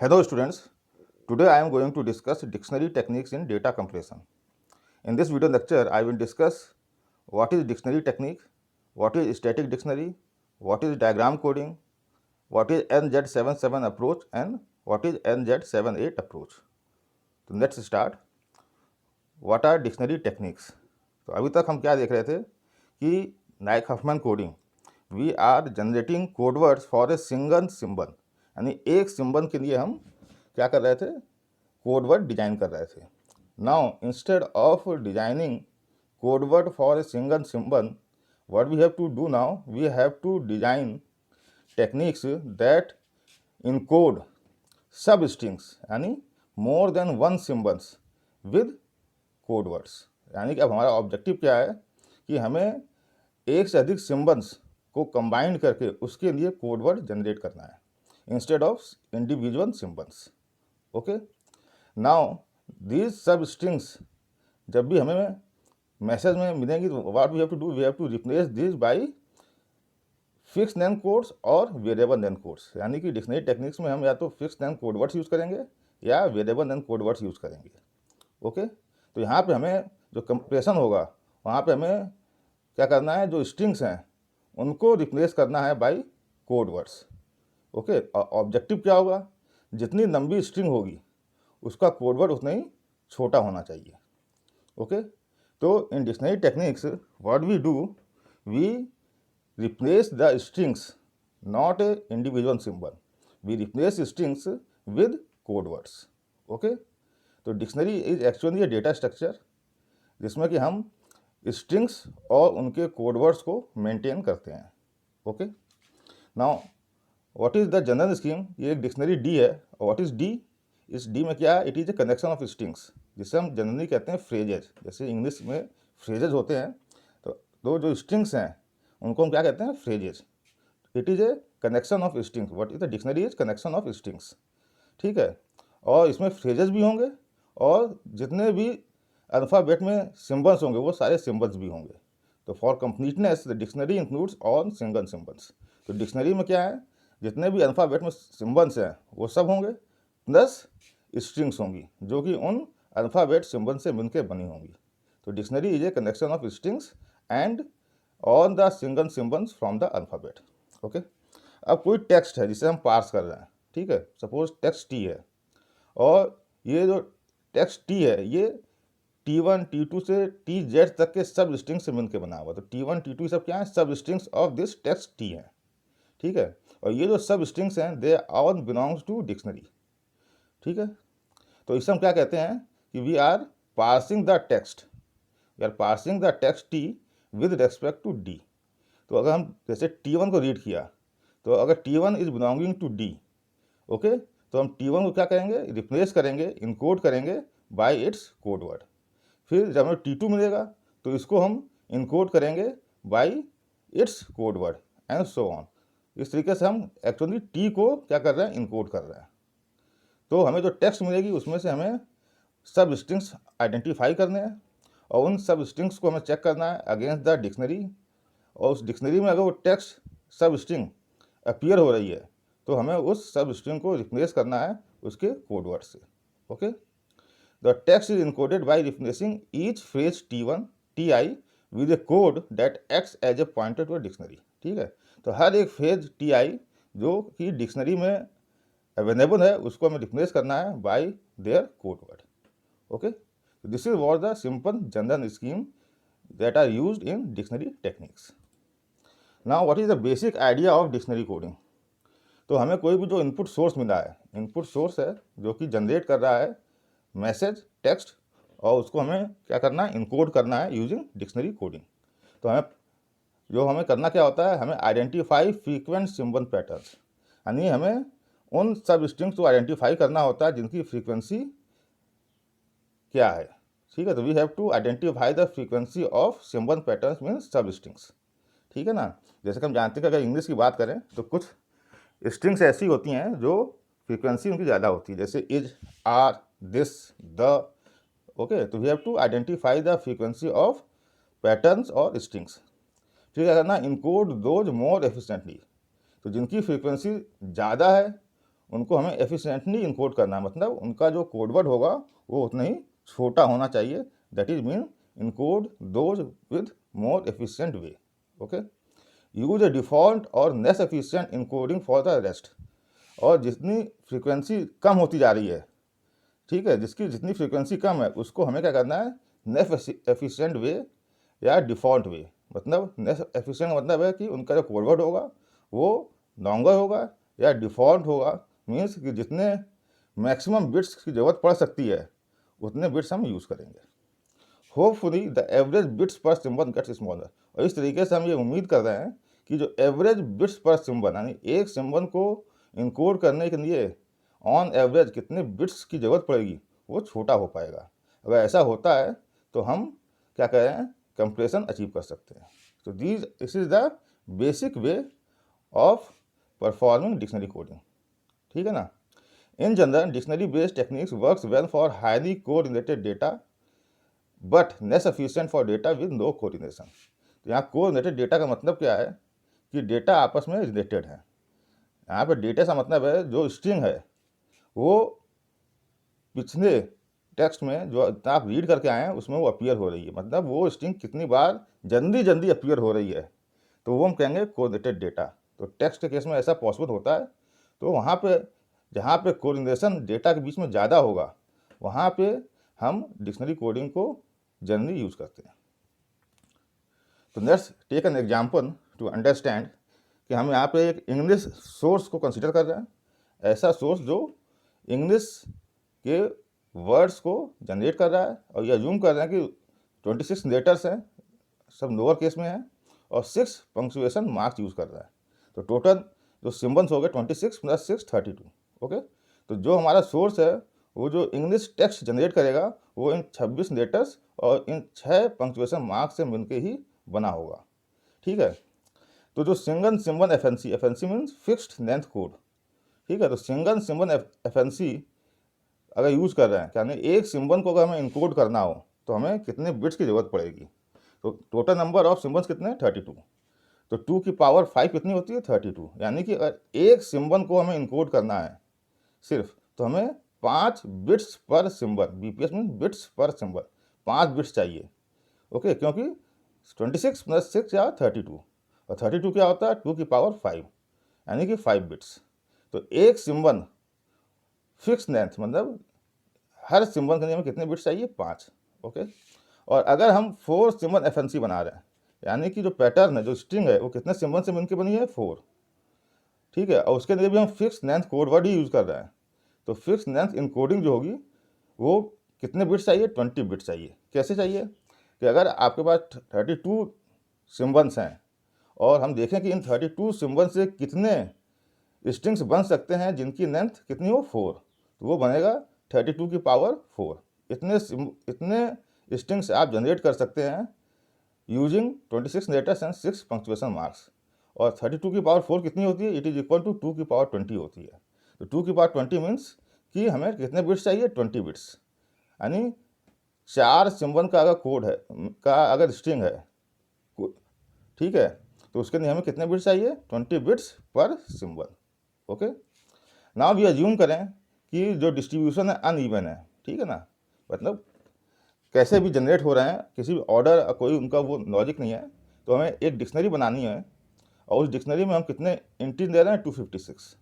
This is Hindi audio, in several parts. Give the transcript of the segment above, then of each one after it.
Hello students, today I am going to discuss dictionary techniques in data compression. In this video lecture, I will discuss what is dictionary technique, what is static dictionary, what is diagram coding, what is NZ77 approach and what is NZ78 approach. तो let's start. What are dictionary techniques? तो अभी तक हम क्या देख रहे थे कि नाइक Huffman coding we are generating code words for a single symbol, यानी एक सिंबल के लिए हम क्या कर रहे थे, कोड वर्ड डिजाइन कर रहे थे. Now instead of designing code word for a single symbol, what we have to do now, we have to design techniques that encode substrings, यानी more than one symbols with code words. यानी कि अब हमारा ऑब्जेक्टिव क्या है कि हमें एक से अधिक सिंबल्स को कंबाइन करके उसके लिए कोड वर्ड जनरेट करना है instead of individual symbols. Okay, now these substrings जब भी हमें मैसेज में मिलेंगी तो what we have to do, we have to replace this by fix name codes और वेरिएबल नेम कोड्स. यानी कि डिक्शनरी टेक्निक्स में हम या तो fix name code words use करेंगे या variable name code words use करेंगे. ओके, तो यहाँ पे हमें जो कंप्रेशन होगा वहाँ पे हमें क्या करना है, जो स्ट्रिंग्स हैं उनको रिप्लेस करना है bye code words. Okay, objective क्या होगा, जितनी लंबी स्ट्रिंग होगी उसका कोड वर्ड उतना ही छोटा होना चाहिए. ओके, तो in dictionary techniques what we do, we replace the strings not a individual symbol, we replace strings with code words. Okay, तो dictionary is actually a data structure जिसमें कि हम स्ट्रिंग्स और उनके कोड वर्ड्स को मेंटेन करते हैं. Okay, now what is the general scheme, ये एक डिक्शनरी डी है. और व्हाट इज़ डी, इस डी में क्या है, it is a connection of strings जिसे हम जनरली कहते हैं फ्रेजेज. जैसे इंग्लिश में फ्रेजेज होते हैं तो जो स्ट्रिंग्स हैं उनको हम क्या कहते हैं, phrases. It is a connection of strings. What is the dictionary is connection of strings. ठीक है, और इसमें फ्रेजेज भी होंगे और जितने भी अल्फ़ाबेट में सिंबल्स होंगे वो सारे सिंबल्स भी होंगे. तो for completeness the dictionary includes all single symbols. तो डिक्शनरी में क्या है, जितने भी अल्फ़ाबेट में सिंबल्स हैं वो सब होंगे प्लस स्ट्रिंग्स होंगी जो कि उन अल्फ़ाबेट सिंबल से मिलकर बनी होंगी. तो dictionary is a connection of strings and all the single symbols from the alphabet. Okay, अब कोई टेक्स्ट है जिसे हम पार्स कर रहे हैं. ठीक है, सपोज टेक्स्ट टी है और ये जो टेक्स्ट टी है ये T1 T2 से TZ तक के सब स्ट्रिंग से मिलकर बना हुआ. तो T1 T2 सब क्या है, substrings of this text T है. ठीक है, और ये जो सब स्ट्रिंग्स हैं they all belongs to dictionary. ठीक है, तो इसे हम क्या कहते हैं कि we are parsing the text, we are parsing the text T with respect to D. तो अगर हम जैसे T1 को रीड किया तो अगर T1 is belonging to D, okay, तो हम T1 को क्या करेंगे, रिप्लेस करेंगे, इनकोड करेंगे बाय इट्स कोड वर्ड. फिर जब हमें T2 मिलेगा तो इसको हम इनकोड करेंगे bye it's code word and so on. इस तरीके से हम एक्चुअली टी को क्या कर रहे हैं, इनकोड कर रहे हैं. तो हमें जो टेक्स्ट मिलेगी उसमें से हमें सब स्ट्रिंग्स आइडेंटिफाई करने हैं और उन सब स्ट्रिंग्स को हमें चेक करना है अगेंस्ट द डिक्शनरी. और उस डिक्शनरी में अगर वो टेक्स्ट सब स्ट्रिंग अपीयर हो रही है तो हमें उस सब स्ट्रिंग को रिप्लेस करना है उसके कोड वर्ड से. Okay, the text is encoded by replacing each phrase T1 Ti with a code that acts as a pointer to a dictionary. ठीक है, तो हर एक फ्रेज Ti जो कि डिक्शनरी में अवेलेबल है उसको हमें रिप्लेस करना है by their code word. Okay, this is what the simple general scheme that are used in dictionary techniques. Now what is the basic idea of dictionary coding. तो हमें कोई भी जो इनपुट सोर्स मिला है, इनपुट सोर्स है जो कि जनरेट कर रहा है मैसेज टेक्स्ट, और उसको हमें क्या करना है, इनकोड करना है यूजिंग डिक्शनरी कोडिंग. तो हमें करना क्या होता है, हमें आइडेंटिफाई फ्रीक्वेंट सिंबल पैटर्न्स, यानी हमें उन सब स्ट्रिंग्स को आइडेंटिफाई करना होता है जिनकी फ्रीक्वेंसी क्या है. ठीक है, तो we have to identify the frequency of symbol patterns means substrings. ठीक है ना, जैसे कि हम जानते हैं कि अगर इंग्लिश की बात करें तो कुछ स्ट्रिंग्स ऐसी होती हैं जो फ्रीक्वेंसी उनकी ज़्यादा होती है, जैसे is, are, this, the. Okay, तो we have to identify the frequency of patterns और स्ट्रिंग्स. फिर क्या करना, इनकोड दोज मोर एफिशिएंटली. तो जिनकी फ्रीक्वेंसी ज़्यादा है उनको हमें एफिशिएंटली इनकोड करना है, मतलब उनका जो कोडवर्ड होगा वो उतना ही छोटा होना चाहिए। That is mean encode those with more efficient way. Okay, use a default और less efficient encoding for the rest. और जितनी फ्रीक्वेंसी कम होती जा रही है, ठीक है, जिसकी जितनी फ्रीक्वेंसी कम है उसको हमें क्या करना है, लेस एफिशिएंट वे या डिफ़ॉल्ट वे। मतलब लेस एफिशिएंट मतलब है कि उनका जो कोडवर्ड होगा वो लॉन्गर होगा या डिफ़ॉल्ट होगा, मीन्स कि जितने मैक्सिमम बिट्स की ज़रूरत पड़ सकती है उतने बिट्स हम यूज़ करेंगे। Hopefully the average bits per symbol gets smaller. और इस तरीके से हम ये उम्मीद कर रहे हैं कि जो एवरेज बिट्स पर सिंबल, यानी एक सिंबल को इनकोड करने के लिए ऑन एवरेज कितने बिट्स की ज़रूरत पड़ेगी वो छोटा हो पाएगा। अगर ऐसा होता है तो हम क्या कह रहे हैं, कंप्रेशन अचीव कर सकते हैं। तो this is the basic way of performing dictionary coding. ठीक है ना। In general dictionary based techniques works well for highly correlated data but less efficient for data with no coordination. तो यहाँ कोरिलेटेड डेटा का मतलब क्या है कि डेटा आपस में रिलेटेड है। यहाँ पे डेटा का मतलब है जो स्ट्रिंग है वो पिछले टेक्स्ट में जो आप रीड करके आए हैं उसमें वो अपीयर हो रही है, मतलब वो स्ट्रिंग कितनी बार जल्दी अपीयर हो रही है, तो वो हम कहेंगे कोरिलेटेड डेटा। तो टेक्स्ट के केस में ऐसा पॉसिबल होता है। तो वहाँ पे जहाँ पे कोरिलेशन डेटा के बीच में ज़्यादा होगा वहाँ पे हम डिक्शनरी कोडिंग को जनरली यूज़ करते हैं। तो let's take an example to understand कि हम यहाँ पे एक इंग्लिश सोर्स को कंसिडर कर रहे हैं, ऐसा सोर्स जो इंग्लिश के वर्ड्स को जनरेट कर रहा है, और ये अज्यूम कर रहे हैं कि 26 लेटर्स हैं, सब लोअर केस में हैं, और 6 पंक्चुएशन मार्क्स यूज़ कर रहा है। तो टोटल जो सिम्बल्स हो गए 26 + 6 32। ओके, तो जो हमारा सोर्स है वो जो इंग्लिश टेक्स्ट जनरेट करेगा वो इन 26 लेटर्स और इन 6 पंक्चुएशन मार्क्स से मिलकर ही बना होगा। ठीक है। तो जो single symbol FNC means fixed length code. ठीक है, तो सिंगल सिंबल एफएनसी अगर यूज़ कर रहे हैं, यानी एक सिंबल को अगर हमें इनकोड करना हो तो हमें कितने बिट्स की ज़रूरत पड़ेगी। तो टोटल नंबर ऑफ सिंबल्स कितने हैं, 32। तो 2 की पावर 5 कितनी होती है, 32। यानी कि अगर एक सिंबल को हमें इनकोड करना है सिर्फ, तो हमें 5 bits per symbol, BPS mean bits per symbol, 5 bits चाहिए। ओके, क्योंकि 26 + 6 या 32, और 32 क्या होता है, 2 की पावर 5, यानी कि 5 बिट्स। तो एक सिंबल फिक्स लेंथ मतलब हर सिंबल के लिए हमें कितने बिट्स चाहिए, 5। ओके, और अगर हम 4 सिंबल एफएनसी बना रहे हैं, यानी कि जो पैटर्न है, जो स्ट्रिंग है, वो कितने सिंबल से मिलकर बनी है, 4। ठीक है, और उसके लिए भी हम फिक्स लेंथ कोड वर्ड ही यूज़ कर रहे हैं। तो फिक्स लेंथ इनकोडिंग जो होगी वो कितने बिट्स चाहिए, 20 बिट्स चाहिए। कैसे चाहिए कि अगर आपके पास 32 सिंबल्स हैं और हम देखें कि इन 32 सिंबल से कितने स्ट्रिंग्स बन सकते हैं जिनकी लेंथ कितनी हो, 4, तो वो बनेगा 32 की पावर 4। इतने स्ट्रिंग्स आप जनरेट कर सकते हैं using 26 letters and 6 punctuation marks. और 32 की पावर 4 कितनी होती है, इट इज इक्वल टू 2 की पावर 20 होती है। तो 2 की पावर 20 मीन्स कि हमें कितने बिट्स चाहिए, 20 बिट्स। यानी 4 सिंबल का अगर कोड है, का अगर स्ट्रिंग है, ठीक है, तो उसके लिए हमें कितने बिट्स चाहिए, 20 bits per symbol. Okay, now भी अज्यूम करें कि जो डिस्ट्रीब्यूशन है अनइवन है। ठीक है ना, मतलब कैसे भी जनरेट हो रहे हैं, किसी भी ऑर्डर कोई उनका वो लॉजिक नहीं है। तो हमें एक डिक्शनरी बनानी है और उस डिक्शनरी में हम कितने एंट्री दे रहे हैं, 256।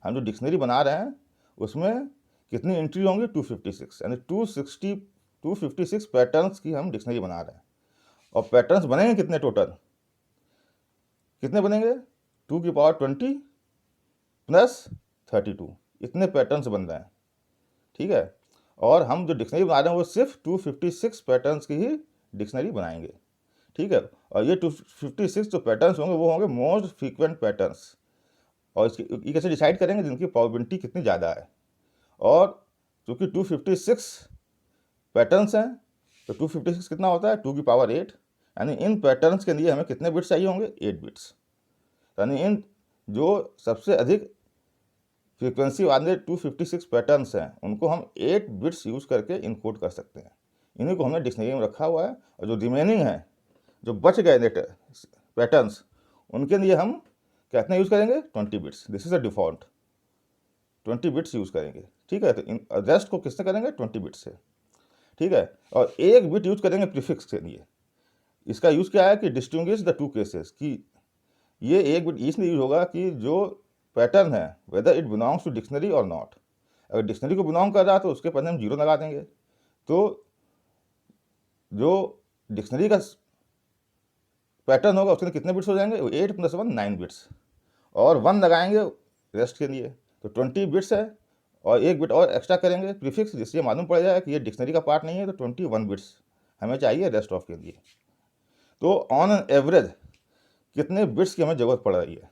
हम जो डिक्शनरी बना रहे हैं उसमें कितनी एंट्री होंगी, 256, यानी 256 पैटर्न्स की हम डिक्शनरी बना रहे हैं। और पैटर्न्स बनेंगे कितने, टोटल कितने बनेंगे, 2 की पावर 20 + 32, इतने पैटर्न्स बन रहे हैं। ठीक है, और हम जो डिक्शनरी बना रहे हैं वो सिर्फ 256 पैटर्न्स की ही डिक्शनरी बनाएंगे। ठीक है, और ये 256 जो पैटर्न्स होंगे वो होंगे मोस्ट फ्रीक्वेंट पैटर्न्स। और इसकी ये कैसे डिसाइड करेंगे, जिनकी प्रोबेबिलिटी कितनी ज़्यादा है। और चूँकि 256 पैटर्न्स हैं तो 256 कितना होता है, 2 की पावर 8, यानी इन पैटर्न्स के लिए हमें कितने बिट्स चाहिए होंगे, 8 बिट्स। यानी इन जो सबसे अधिक फ्रीक्वेंसी वाले 256 पैटर्न्स हैं उनको हम 8 बिट्स यूज़ करके इनकोड कर सकते हैं। इन्हीं को हमने डिक्शनरी में रखा हुआ है। और जो रिमेनिंग है, जो बच गए लेटर पैटर्न्स, उनके लिए हम कितना यूज़ करेंगे, 20 bits. This is a default. 20 bits use करेंगे, ठीक है। तो रेस्ट को किससे करेंगे, 20 बिट्स से, ठीक है। और 1 बिट यूज़ करेंगे प्रीफिक्स के लिए। इसका यूज़ क्या है कि डिस्टिंग्विश द 2 केसेस, कि ये 1 बिट इसलिए यूज होगा कि जो पैटर्न है whether it belongs to dictionary और नॉट। अगर डिक्शनरी को बिलोंग कर रहा है तो उसके पहले हम 0 लगा देंगे। तो जो डिक्शनरी का पैटर्न होगा उसके कितने बिट्स हो जाएंगे, 8 + 1 9 बिट्स, और 1 लगाएंगे रेस्ट के लिए, तो 20 बिट्स है। और 1 बिट और एक्स्ट्रा करेंगे प्रीफिक्स, जिससे मालूम पड़ जाएगा कि ये डिक्शनरी का पार्ट नहीं है, तो 21 बिट्स हमें चाहिए रेस्ट ऑफ के लिए। तो ऑन एन एवरेज कितने बिट्स की हमें ज़रूरत पड़ रही है,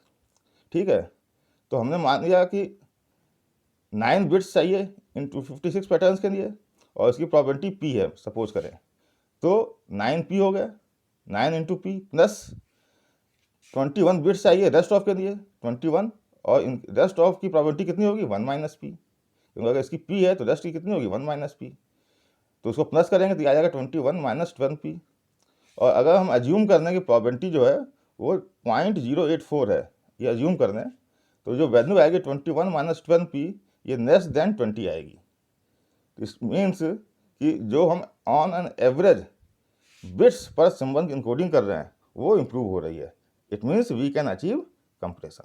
ठीक है। तो हमने मान लिया कि 9 बिट्स चाहिए इन 256 पैटर्न्स के लिए, और इसकी प्रॉबिलिटी p है सपोज करें, तो 9p हो गया, 9 × p प्लस 21 बिट्स चाहिए रेस्ट ऑफ के लिए 21, और इन रेस्ट ऑफ की प्रॉबिलिटी कितनी होगी 1 - p, क्योंकि अगर इसकी p है तो रेस्ट की कितनी होगी 1 - p, तो उसको प्लस करेंगे तो आ जाएगा 21 - 12p। और अगर हम अज्यूम करने की प्रॉबिलिटी जो है वो 0.084 है, ये अज्यूम कर दें, तो जो वैल्यू आएगी 21 - 12p ये लेस देन 20 आएगी। दिस मीन्स कि जो हम on an average bits per symbol की इनकोडिंग कर रहे हैं वो इम्प्रूव हो रही है। It means we can achieve compression,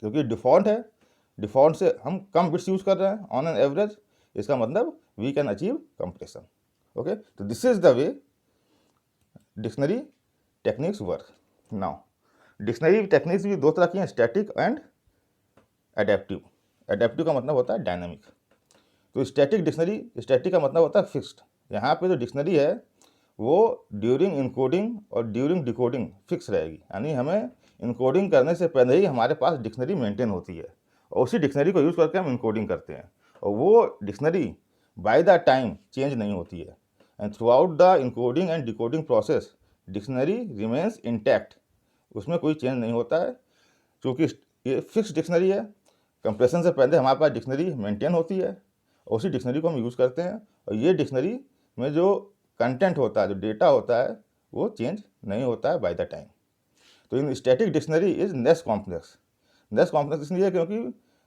क्योंकि डिफ़ॉल्ट है, डिफ़ॉल्ट से हम कम बिट्स यूज़ कर रहे हैं ऑन एन एवरेज, इसका मतलब we can achieve compression. Okay, तो this is the way dictionary techniques work. Now dictionary techniques भी 2 तरह की हैं, स्टैटिक एंड एडेप्टिव। एडेप्टिव का मतलब होता है डायनामिक। तो स्टैटिक डिक्शनरी, स्टैटिक का मतलब होता है फिक्स्ड। यहाँ पे जो डिक्शनरी है वो ड्यूरिंग इनकोडिंग और ड्यूरिंग डिकोडिंग फिक्स रहेगी, यानी हमें इनकोडिंग करने से पहले ही हमारे पास डिक्शनरी मेंटेन होती है, और उसी डिक्शनरी को यूज़ करके हम इनकोडिंग करते हैं, और वो dictionary bye the time change नहीं होती है। And through out the encoding and decoding process dictionary remains intact, उसमें कोई चेंज नहीं होता है, क्योंकि ये फिक्स डिक्शनरी है। कंप्रेशन से पहले हमारे पास डिक्शनरी मेंटेन होती है, और उसी डिक्शनरी को हम यूज़ करते हैं, और ये डिक्शनरी में जो कंटेंट होता है, जो डेटा होता है, वो चेंज नहीं होता है बाय द टाइम। तो in static dictionary is less complex. Less complex इसलिए क्योंकि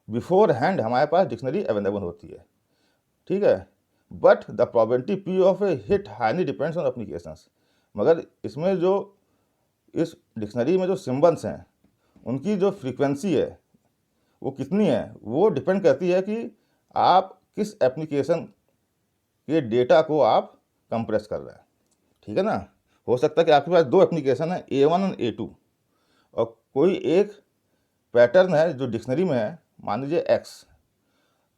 बिफोर हैंड हमारे पास डिक्शनरी अवेलेबल होती है, ठीक है। But the probability p of A hit highly depends on applications. मगर इसमें जो इस डिक्शनरी में जो सिम्बल्स हैं उनकी जो फ्रीक्वेंसी है वो कितनी है, वो डिपेंड करती है कि आप किस एप्लीकेशन के डेटा को आप कंप्रेस कर रहे हैं, ठीक है ना। हो सकता है कि आपके पास 2 एप्लीकेशन है, A1 और A2, और कोई एक पैटर्न है जो डिक्शनरी में है, मान लीजिए X,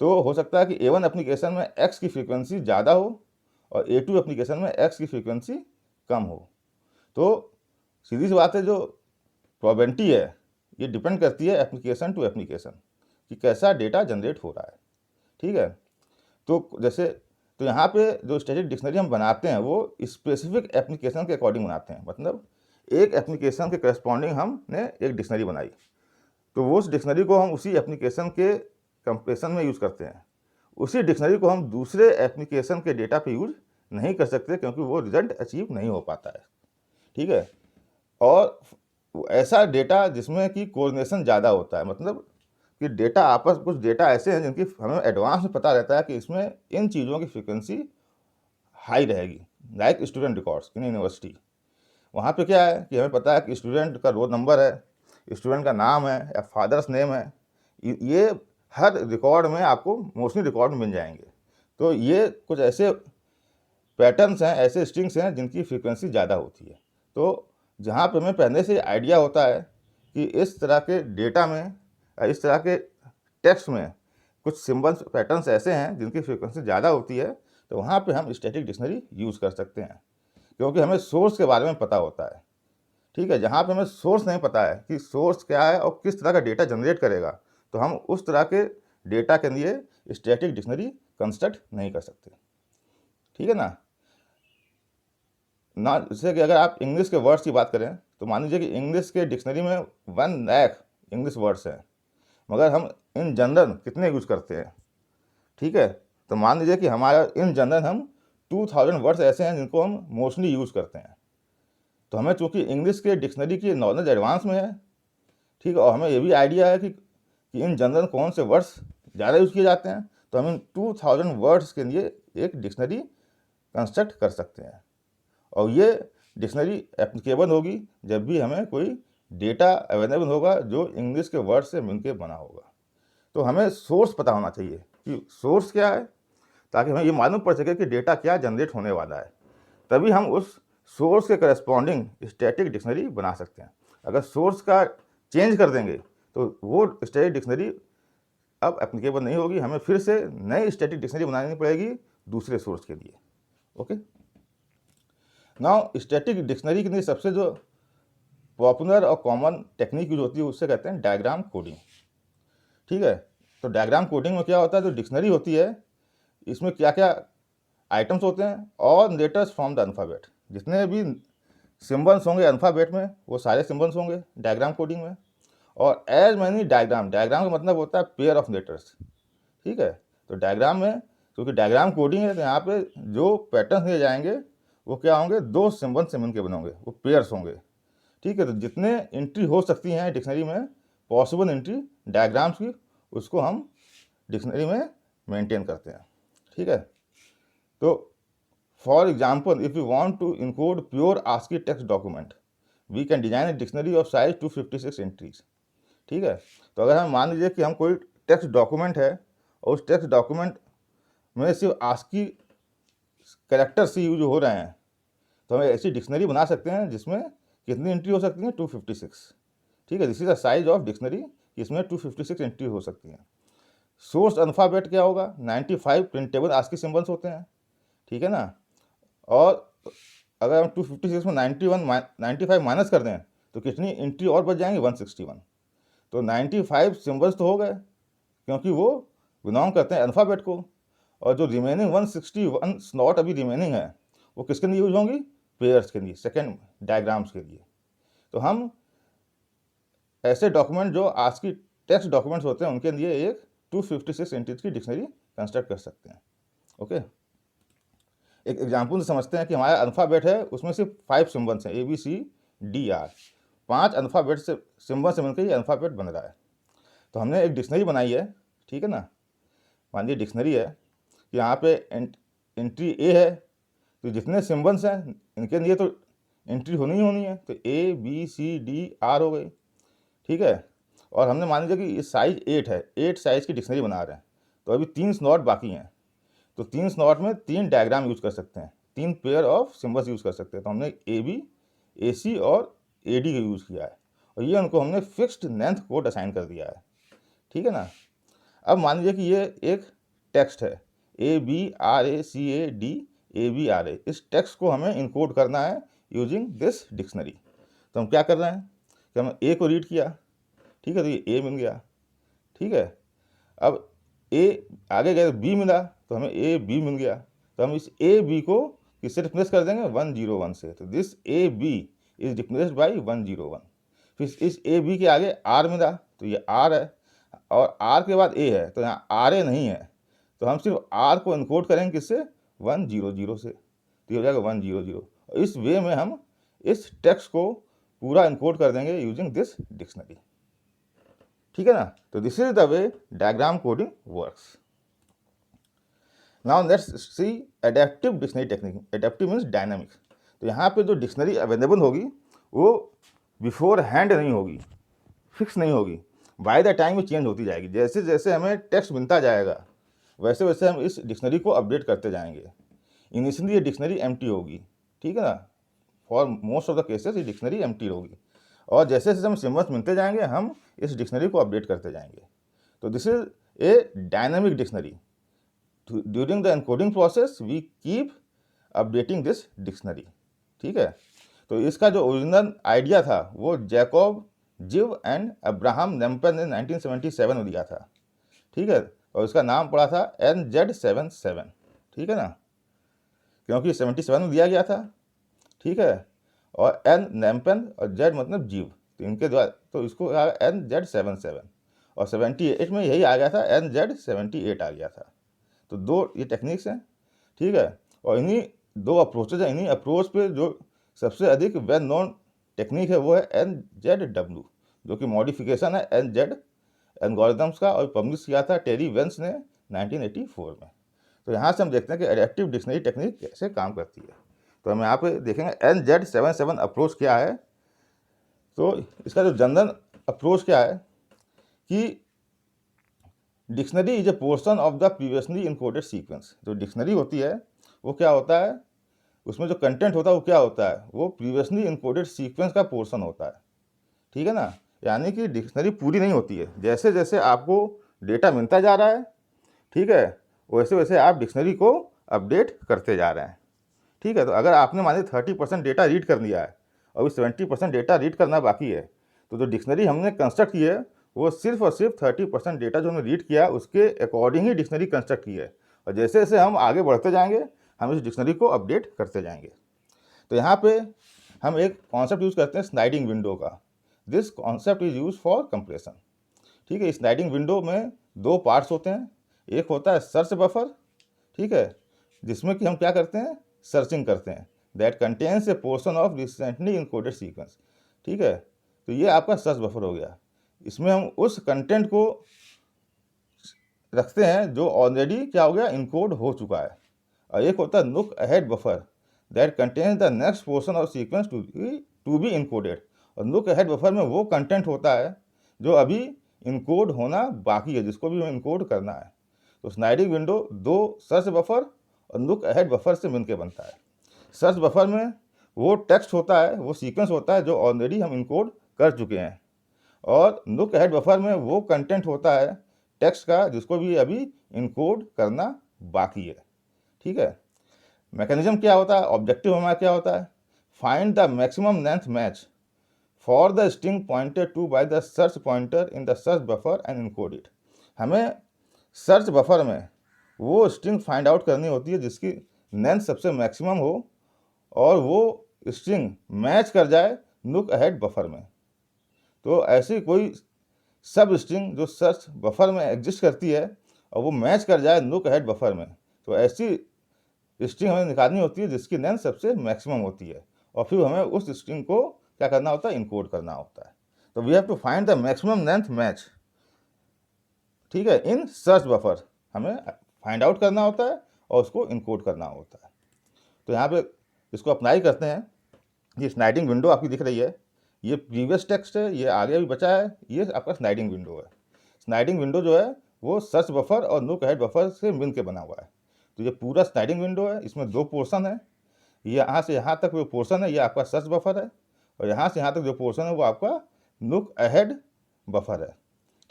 तो हो सकता है कि A1 एप्लीकेशन में X की फ्रीक्वेंसी ज़्यादा हो और A2 एप्लीकेशन में X की फ्रीक्वेंसी कम हो। तो सीधी सी बात है, जो प्रोबेबिलिटी है ये डिपेंड करती है एप्लीकेशन टू एप्लीकेशन कि कैसा डेटा जनरेट हो रहा है, ठीक है। तो जैसे तो यहाँ पे जो स्टैटिक डिक्शनरी हम बनाते हैं वो स्पेसिफिक एप्लीकेशन के अकॉर्डिंग बनाते हैं, मतलब एक एप्लीकेशन के करस्पॉन्डिंग हमने एक डिक्शनरी बनाई, तो वो उस डिक्शनरी को हम उसी एप्लीकेशन के कंप्रेशन में यूज़ करते हैं। उसी डिक्शनरी को हम दूसरे एप्लीकेशन के डेटा पे यूज नहीं कर सकते, क्योंकि वो रिजल्ट अचीव नहीं हो पाता है, ठीक है। और ऐसा डेटा जिसमें कि कोऑर्डिनेशन ज़्यादा होता है, मतलब कि डेटा आपस कुछ डेटा ऐसे हैं जिनकी हमें एडवांस में पता रहता है कि इसमें इन चीज़ों की फ्रीक्वेंसी हाई रहेगी, like student records in university. वहाँ पे क्या है कि हमें पता है कि स्टूडेंट का रोल नंबर है, स्टूडेंट का नाम है या फादर्स नेम है, ये हर रिकॉर्ड में आपको मोस्टली रिकॉर्ड में मिल जाएंगे। तो ये कुछ ऐसे पैटर्न्स हैं, ऐसे स्ट्रिंग्स हैं जिनकी फ्रीक्वेंसी ज़्यादा होती है। तो जहाँ पे हमें पहले से आइडिया होता है कि इस तरह के डेटा में, इस तरह के टेक्स्ट में कुछ सिम्बल्स पैटर्न्स ऐसे हैं जिनकी फ्रीक्वेंसी ज़्यादा होती है, तो वहाँ पे हम स्टैटिक डिक्शनरी यूज़ कर सकते हैं, क्योंकि हमें सोर्स के बारे में पता होता है, ठीक है। जहाँ पे हमें सोर्स नहीं पता है कि सोर्स क्या है और किस तरह का डेटा जनरेट करेगा, तो हम उस तरह के डेटा के लिए स्टैटिक डिक्शनरी कंस्ट्रक्ट नहीं कर सकते, ठीक है ना। जैसे कि अगर आप इंग्लिश के वर्ड्स की बात करें, तो मान लीजिए कि इंग्लिश के डिक्शनरी में 1 लाख इंग्लिश वर्ड्स हैं, मगर हम इन जनरल कितने यूज़ करते हैं, ठीक है। तो मान लीजिए कि हमारा इन जनरल हम 2000 वर्ड्स ऐसे हैं जिनको हम मोस्टली यूज़ करते हैं। तो हमें चूँकि इंग्लिश के डिक्शनरी की नॉलेज एडवांस में है, ठीक है, और हमें ये भी आइडिया है कि इन जनरल कौन से वर्ड्स ज़्यादा यूज़ किए जाते हैं तो हम इन 2000 वर्ड्स के लिए एक डिक्शनरी कंस्ट्रक्ट कर सकते हैं। और ये डिक्शनरी एप्लीकेबल होगी जब भी हमें कोई डेटा अवेलेबल होगा जो इंग्लिश के वर्ड से मिलकर बना होगा। तो हमें सोर्स पता होना चाहिए कि सोर्स क्या है, ताकि हमें ये मालूम पड़ सके कि डेटा क्या जनरेट होने वाला है। तभी हम उस सोर्स के करस्पॉन्डिंग स्टैटिक डिक्शनरी बना सकते हैं। अगर सोर्स का चेंज कर देंगे तो वो स्टैटिक डिक्शनरी अब एप्लीकेबल नहीं होगी, हमें फिर से नई स्टैटिक डिक्शनरी बनानी पड़ेगी दूसरे सोर्स के लिए। ओके, नाउ स्टैटिक डिक्शनरी के लिए सबसे जो पॉपुलर और कॉमन टेक्निक यूज होती है उससे कहते हैं डायग्राम कोडिंग। ठीक है, तो डायग्राम कोडिंग में क्या होता है, जो डिक्शनरी होती है इसमें क्या क्या आइटम्स होते हैं, और लेटर्स फ्रॉम द अल्फ़ाबेट, जितने भी सिम्बल्स होंगे अल्फ़ाबेट में वो सारे सिम्बल्स होंगे डायग्राम कोडिंग में। और एज मैनी डायग्राम, डायग्राम का मतलब होता है पेयर ऑफ लेटर्स। ठीक है, तो डायग्राम में क्योंकि डायग्राम कोडिंग है तो यहाँ पे जो पैटर्न दिए जाएंगे वो क्या होंगे, दो सिम्बल से मिलकर बने होंगे, वो पेयर्स होंगे। ठीक है, तो जितने एंट्री हो सकती हैं डिक्शनरी में, पॉसिबल एंट्री डायग्राम्स की, उसको हम डिक्शनरी में मेंटेन करते हैं। ठीक है, तो for example if you want to encode pure ASCII text document we can design a dictionary of size 256 entries. ठीक है, तो अगर हम मान लीजिए कि हम कोई टेक्स्ट डॉक्यूमेंट है और उस टेक्स्ट डॉक्यूमेंट में सिर्फ आस्की कैरेक्टर से यूज हो रहे हैं, तो हम ऐसी डिक्शनरी बना सकते हैं जिसमें कितनी एंट्री हो सकती है, 256। ठीक है, this is the size of dictionary, इसमें 256 एंट्री हो सकती हैं। सोर्स अल्फ़ाबेट क्या होगा, 95 प्रिंटेबल आस्की सिंबल्स होते हैं। ठीक है ना, और अगर हम 256 में 95 माइनस कर दें तो कितनी एंट्री और बच जाएंगी, 161। तो 95 सिंबल्स तो हो गए क्योंकि वो बिलोंग करते हैं अल्फ़ाबेट को, और जो रिमेनिंग 161 स्लॉट अभी रिमेनिंग है वो किसके लिए यूज होंगी, पेयर्स के लिए, सेकेंड डायग्राम्स के लिए। तो हम ऐसे डॉक्यूमेंट जो आस्की टेक्स्ट डॉक्यूमेंट्स होते हैं उनके लिए एक 256 एंट्रीज की डिक्शनरी कंस्ट्रक्ट कर सकते हैं। ओके, एक एग्जाम्पल से समझते हैं कि हमारा अल्फ़ाबेट है, उसमें सिर्फ 5 सिम्बल्स हैं, ABCDR, 5 अल्फ़ाबेट से सिम्बल से मिलकर ये अल्फ़ाबेट बन रहा है। तो हमने एक डिक्शनरी बनाई है। ठीक है ना, मान लीजिए डिक्शनरी है, यहाँ पे एंट्री A है, तो जितने सिम्बल्स हैं इनके लिए तो एंट्री होनी ही होनी है, तो ABCDR हो गई। ठीक है, और हमने मान लीजिए कि ये साइज 8 है, 8 साइज़ की डिक्शनरी बना रहे हैं, तो अभी 3 स्लॉट बाकी हैं, तो 3 स्लॉट में 3 डायग्राम यूज कर सकते हैं, 3 पेयर ऑफ सिम्बल्स यूज कर सकते हैं। तो हमने AB, AC और AD का यूज़ किया है, और ये उनको हमने फिक्स्ड लेंथ कोड असाइन कर दिया है। ठीक है ना, अब मान लीजिए कि ये एक टेक्स्ट है, ABRACADABRA, इस टेक्स्ट को हमें इनकोड करना है यूजिंग दिस डिक्शनरी। तो हम क्या कर रहे हैं कि हमने A को रीड किया, ठीक है, तो ये A मिल गया। ठीक है, अब A आगे गए तो B मिला, तो हमें AB मिल गया, तो हम इस AB को किससे रिप्लेस कर देंगे, 101 से, तो this AB is replaced by 101। फिर इस AB के आगे R मिला, तो ये R है, और R के बाद A है, तो यहाँ RA नहीं है, तो हम सिर्फ R को इनकोड करेंगे किससे, 100 से, तो ये हो जाएगा 100। और इस वे में हम इस टेक्स्ट को पूरा इनकोड कर देंगे यूजिंग दिस डिक्शनरी। ठीक है ना, तो this is the way diagram coding works. Now let's see adaptive dictionary technique. Adaptive means dynamic. तो यहाँ पे जो डिक्शनरी अवेलेबल होगी वो बिफोर हैंड नहीं होगी, फिक्स नहीं होगी, बाय द टाइम वो चेंज होती जाएगी। जैसे जैसे हमें टेक्स्ट मिलता जाएगा वैसे वैसे हम इस डिक्शनरी को अपडेट करते जाएंगे। इनिशियली ये डिक्शनरी एम्प्टी होगी, ठीक है ना, for most of the cases ये डिक्शनरी एम्प्टी होगी, और जैसे जैसे हम सिम्बल्स मिलते जाएंगे हम इस डिक्शनरी को अपडेट करते जाएंगे। तो this is a dynamic dictionary. During the encoding process we keep updating this dictionary. ठीक है, तो इसका जो ओरिजिनल आइडिया था वो जैकब जिव एंड अब्राहम लेम्पन ने 1977 में दिया था। ठीक है, और इसका नाम पड़ा था NZ77। ठीक है ना, क्योंकि 77 में दिया गया था। ठीक है, और N लेम्पन और Z मतलब जीव, तो इनके द्वारा तो इसको आ गया NZ77, और 78 में यही आ गया था, NZ78 आ गया था। तो दो ये टेक्निक्स हैं। ठीक है, और इन्हीं दो अप्रोचेज हैं। इन्हीं अप्रोच पे जो सबसे अधिक वेल नोन टेक्निक है वो है NZW, जो कि मॉडिफिकेशन है एल्गोरिथम्स का और पब्लिश किया था टेरी वेंस ने 1984 में। तो यहाँ से हम देखते हैं कि एडेप्टिव डिक्शनरी टेक्निक कैसे काम करती है। तो हम यहाँ पे देखेंगे NZ77 अप्रोच क्या है। तो इसका जो जनरल अप्रोच क्या है कि dictionary is a portion of the previously encoded sequence. जो डिक्शनरी होती है वो क्या होता है, उसमें जो कंटेंट होता है वो क्या होता है, वो प्रीवियसली इनकोडेड सीक्वेंस का पोर्शन होता है। ठीक है ना, यानी कि डिक्शनरी पूरी नहीं होती है, जैसे जैसे आपको डेटा मिलता जा रहा है, ठीक है, वैसे वैसे आप डिक्शनरी को अपडेट करते जा रहे हैं। ठीक है, तो अगर आपने मानिए 30% डेटा रीड कर लिया है और अभी 70% डेटा रीड करना बाकी है, तो जो डिक्शनरी हमने कंस्ट्रक्ट की है वो सिर्फ और सिर्फ 30% डेटा जो हमने रीड किया उसके अकॉर्डिंग ही डिक्शनरी कंस्ट्रक्ट की है, और जैसे जैसे हम आगे बढ़ते जाएंगे हम इस डिक्शनरी को अपडेट करते जाएंगे। तो यहाँ पे हम एक कॉन्सेप्ट यूज़ करते हैं स्लाइडिंग विंडो का। This concept is use for compression. ठीक है, स्लाइडिंग विंडो में दो पार्ट्स होते हैं, एक होता है सर्च बफर, ठीक है, जिसमें कि हम क्या करते हैं, सर्चिंग करते हैं, that contains A portion of recently encoded sequence. ठीक है, तो ये आपका सर्च बफर हो गया, इसमें हम उस कंटेंट को रखते हैं जो ऑलरेडी क्या हो गया, इनकोड हो चुका है। और एक होता है look ahead buffer that contains the next portion of sequence to be encoded. और लुक अहेड बफर में वो कंटेंट होता है जो अभी इनकोड होना बाकी है, जिसको भी इनकोड करना है। तो स्लाइडिंग विंडो दो सर्च बफर और लुक अहेड बफर से मिलकर बनता है। सर्च बफर में वो टेक्स्ट होता है, वो सीक्वेंस होता है जो ऑलरेडी हम इनकोड कर चुके हैं, और लुक अहेड बफर में वो कंटेंट होता है टेक्स्ट का जिसको भी अभी इनकोड करना बाकी है। ठीक है, मैकेनिज्म क्या होता है, ऑब्जेक्टिव हमारा क्या होता है, find the maximum length match for the string pointed to by the search pointer in the search buffer and encode it. हमें सर्च बफर में वो स्ट्रिंग फाइंड आउट करनी होती है जिसकी लेंथ सबसे मैक्सिमम हो और वो स्ट्रिंग मैच कर जाए लुक अहेड बफर में। तो ऐसी कोई सब स्ट्रिंग जो सर्च बफर में एग्जिस्ट करती है और वो मैच कर जाए लुक अहेड बफर में, तो ऐसी स्ट्रिंग हमें निकालनी होती है जिसकी लेंथ सबसे मैक्सिमम होती है, और फिर हमें उस स्ट्रिंग को क्या करना होता है, इनकोड करना होता है। तो we have to find the maximum length match, ठीक है, इन सर्च बफर हमें फाइंड आउट करना होता है और उसको इनकोड करना होता है। तो यहाँ पे इसको अप्लाई करते हैं। ये स्लाइडिंग विंडो आपकी दिख रही है, ये प्रीवियस टेक्स्ट है, ये आगे भी बचा है, ये आपका स्लाइडिंग विंडो है। स्लाइडिंग विंडो जो है वो सर्च बफर और लुक अहेड बफर से मिल के बना हुआ है। तो ये पूरा स्लाइडिंग विंडो है, इसमें दो पोर्शन है, ये यहाँ से यहाँ तक जो पोर्शन है ये आपका सर्च बफर है, और यहाँ से यहाँ तक जो पोर्शन है वो आपका लुक अहेड बफर है।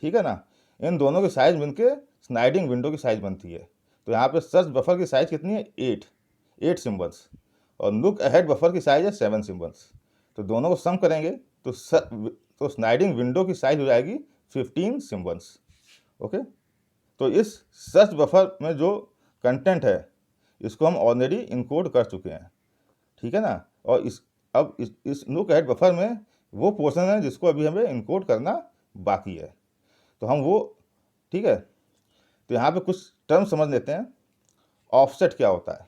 ठीक है ना, इन दोनों की साइज मिलके स्लाइडिंग विंडो की साइज बनती है। तो यहाँ पे सर्च बफर की साइज कितनी है, 8 सिम्बल्स, और लुक अहेड बफर की साइज है 7 सिम्बल्स। तो दोनों को सम करेंगे तो स्लाइडिंग विंडो की साइज हो जाएगी 15 सिम्बल्स। ओके, तो इस सर्च बफर में जो कंटेंट है इसको हम ऑलरेडी इनकोड कर चुके हैं। ठीक है ना, और इस लुक अहेड बफर में वो पोर्शन है जिसको अभी हमें इनकोड करना बाकी है, तो हम वो, ठीक है। तो यहाँ पे कुछ टर्म समझ लेते हैं। ऑफसेट क्या होता है,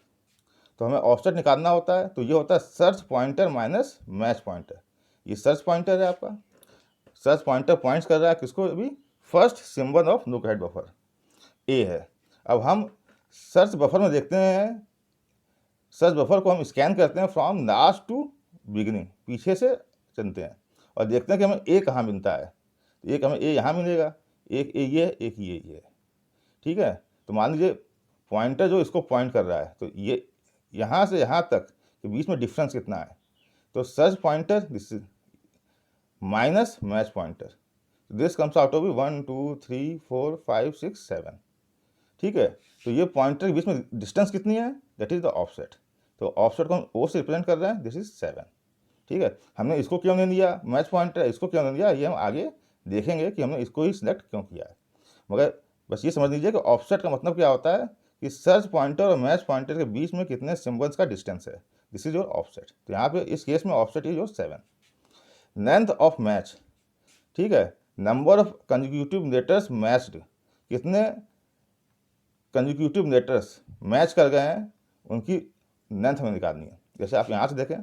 तो हमें ऑफसेट निकालना होता है, तो ये होता है search pointer minus match pointer. ये सर्च पॉइंटर है आपका, सर्च पॉइंटर पॉइंट्स कर रहा है किसको, अभी first symbol of look ahead buffer a है। अब हम सर्च बफर में देखते हैं, सर्च बफर को हम स्कैन करते हैं फ्रॉम लास्ट टू बिगिनिंग, पीछे से चलते हैं और देखते हैं कि हमें ए कहाँ मिलता है। तो एक हमें ए यहाँ मिलेगा, एक ए ये है, एक ये है। ठीक है, तो मान लीजिए पॉइंटर जो इसको पॉइंट कर रहा है, तो ये यहाँ से यहाँ तक के बीच में डिफरेंस कितना है, तो search pointer this minus match pointer, this comes out to be 1 2 3 4 5 6 7। ठीक है, तो ये पॉइंटर के बीच में डिस्टेंस कितनी है, दैट इज द ऑफसेट। तो ऑफसेट को हम ओ से रिप्रेजेंट कर रहे हैं, दिस इज 7। ठीक है, हमने इसको क्यों नहीं लिया मैच पॉइंटर, इसको क्यों नहीं लिया, ये हम आगे देखेंगे कि हमने इसको ही सिलेक्ट क्यों किया है। मगर बस ये समझ लीजिए कि ऑफसेट का मतलब क्या होता है कि सर्च पॉइंटर और मैच पॉइंटर के बीच में कितने सिंबल्स का डिस्टेंस है, दिस इज योर ऑफसेट। तो यहाँ पे इस केस में offset is your 7। Length of match, ठीक है, number of consecutive letters matched, कितने कंजिक्यूटिव लेटर्स मैच कर गए हैं उनकी लेंथ हमें निकालनी है। जैसे आप यहाँ से देखें,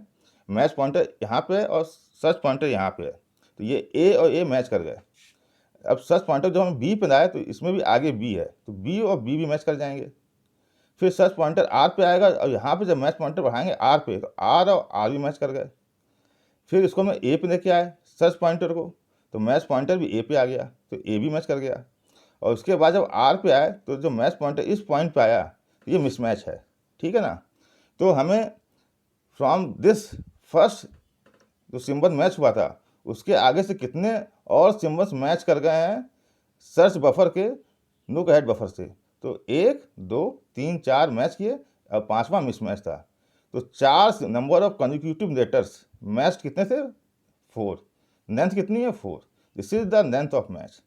मैच पॉइंटर यहाँ पे है और सर्च पॉइंटर यहाँ पे है, तो ये ए और ए मैच कर गए। अब सर्च पॉइंटर जब हम बी पे आए तो इसमें भी आगे बी है, तो बी और बी भी मैच कर जाएंगे। फिर सर्च पॉइंटर आर पे आएगा और यहाँ पे जब मैच पॉइंटर बढ़ाएंगे आर पे, तो आर और आर भी मैच कर गए। फिर इसको मैं ए पे लेके आए सर्च पॉइंटर को, तो मैच पॉइंटर भी ए पे आ गया, तो ए भी मैच कर गया। और उसके बाद जब आर पे आए तो जो मैच पॉइंटर इस पॉइंट पे आया, तो ये मिसमैच है, ठीक है ना। तो हमें फ्रॉम दिस फर्स्ट जो सिंबल मैच हुआ था उसके आगे से कितने और सिंबल्स मैच कर गए हैं सर्च बफर के नुक हेड बफर से, तो 1 2 3 4 मैच किए और 5वां मिसमैच था। तो 4 number of consecutive letters match कितने थे 4, लेंथ कितनी है 4, this is the length of match,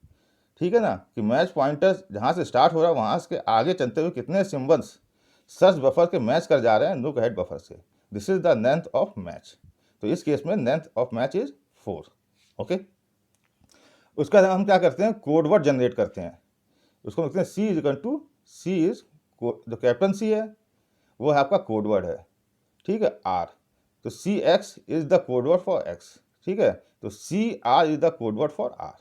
ठीक है ना। कि मैच पॉइंटर जहाँ से स्टार्ट हो रहा है वहाँ से आगे चलते हुए कितने सिंबल्स सर्च बफर के मैच कर जा रहे हैं नुक हेड बफर से, this is the length of match. तो इस केस में length of match is 4, okay. उसका हम क्या करते हैं, कोड वर्ड जनरेट करते हैं। उसको लिखते हैं C is equal to, C is जो कैपिटल सी है वो है आपका कोड वर्ड है, ठीक है, आर। तो C X is the code word for X, ठीक है। तो C R is the code word for R,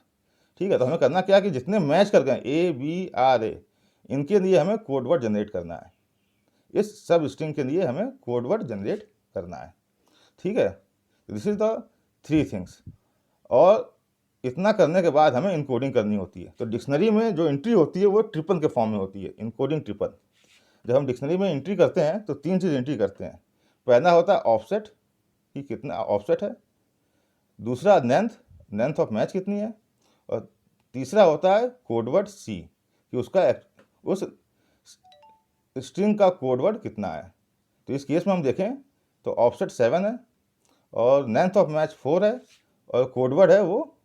ठीक है। तो हमें करना क्या है कि जितने मैच कर गए ए बी आर ए, इनके लिए हमें कोड वर्ड जनरेट करना है। इस सब स्ट्रिंग के लिए हमें कोड वर्ड जनरेट करना है, ठीक है। This is the 3 things. और इतना करने के बाद हमें इनकोडिंग करनी होती है। तो डिक्शनरी में जो एंट्री होती है वो ट्रिपल के फॉर्म में होती है, इनकोडिंग ट्रिपल। जब हम डिक्शनरी में एंट्री करते हैं तो 3 चीज़ एंट्री करते हैं। पहला होता है ऑफसेट कि कितना ऑफसेट है, दूसरा लेंथ ऑफ मैच कितनी है, और तीसरा होता है कोडवर्ड सी कि उसका उस स्ट्रिंग का कोडवर्ड कितना है। तो इस केस में हम देखें तो ऑफसेट 7 है और लेंथ ऑफ मैच 4 है और कोडवर्ड है वो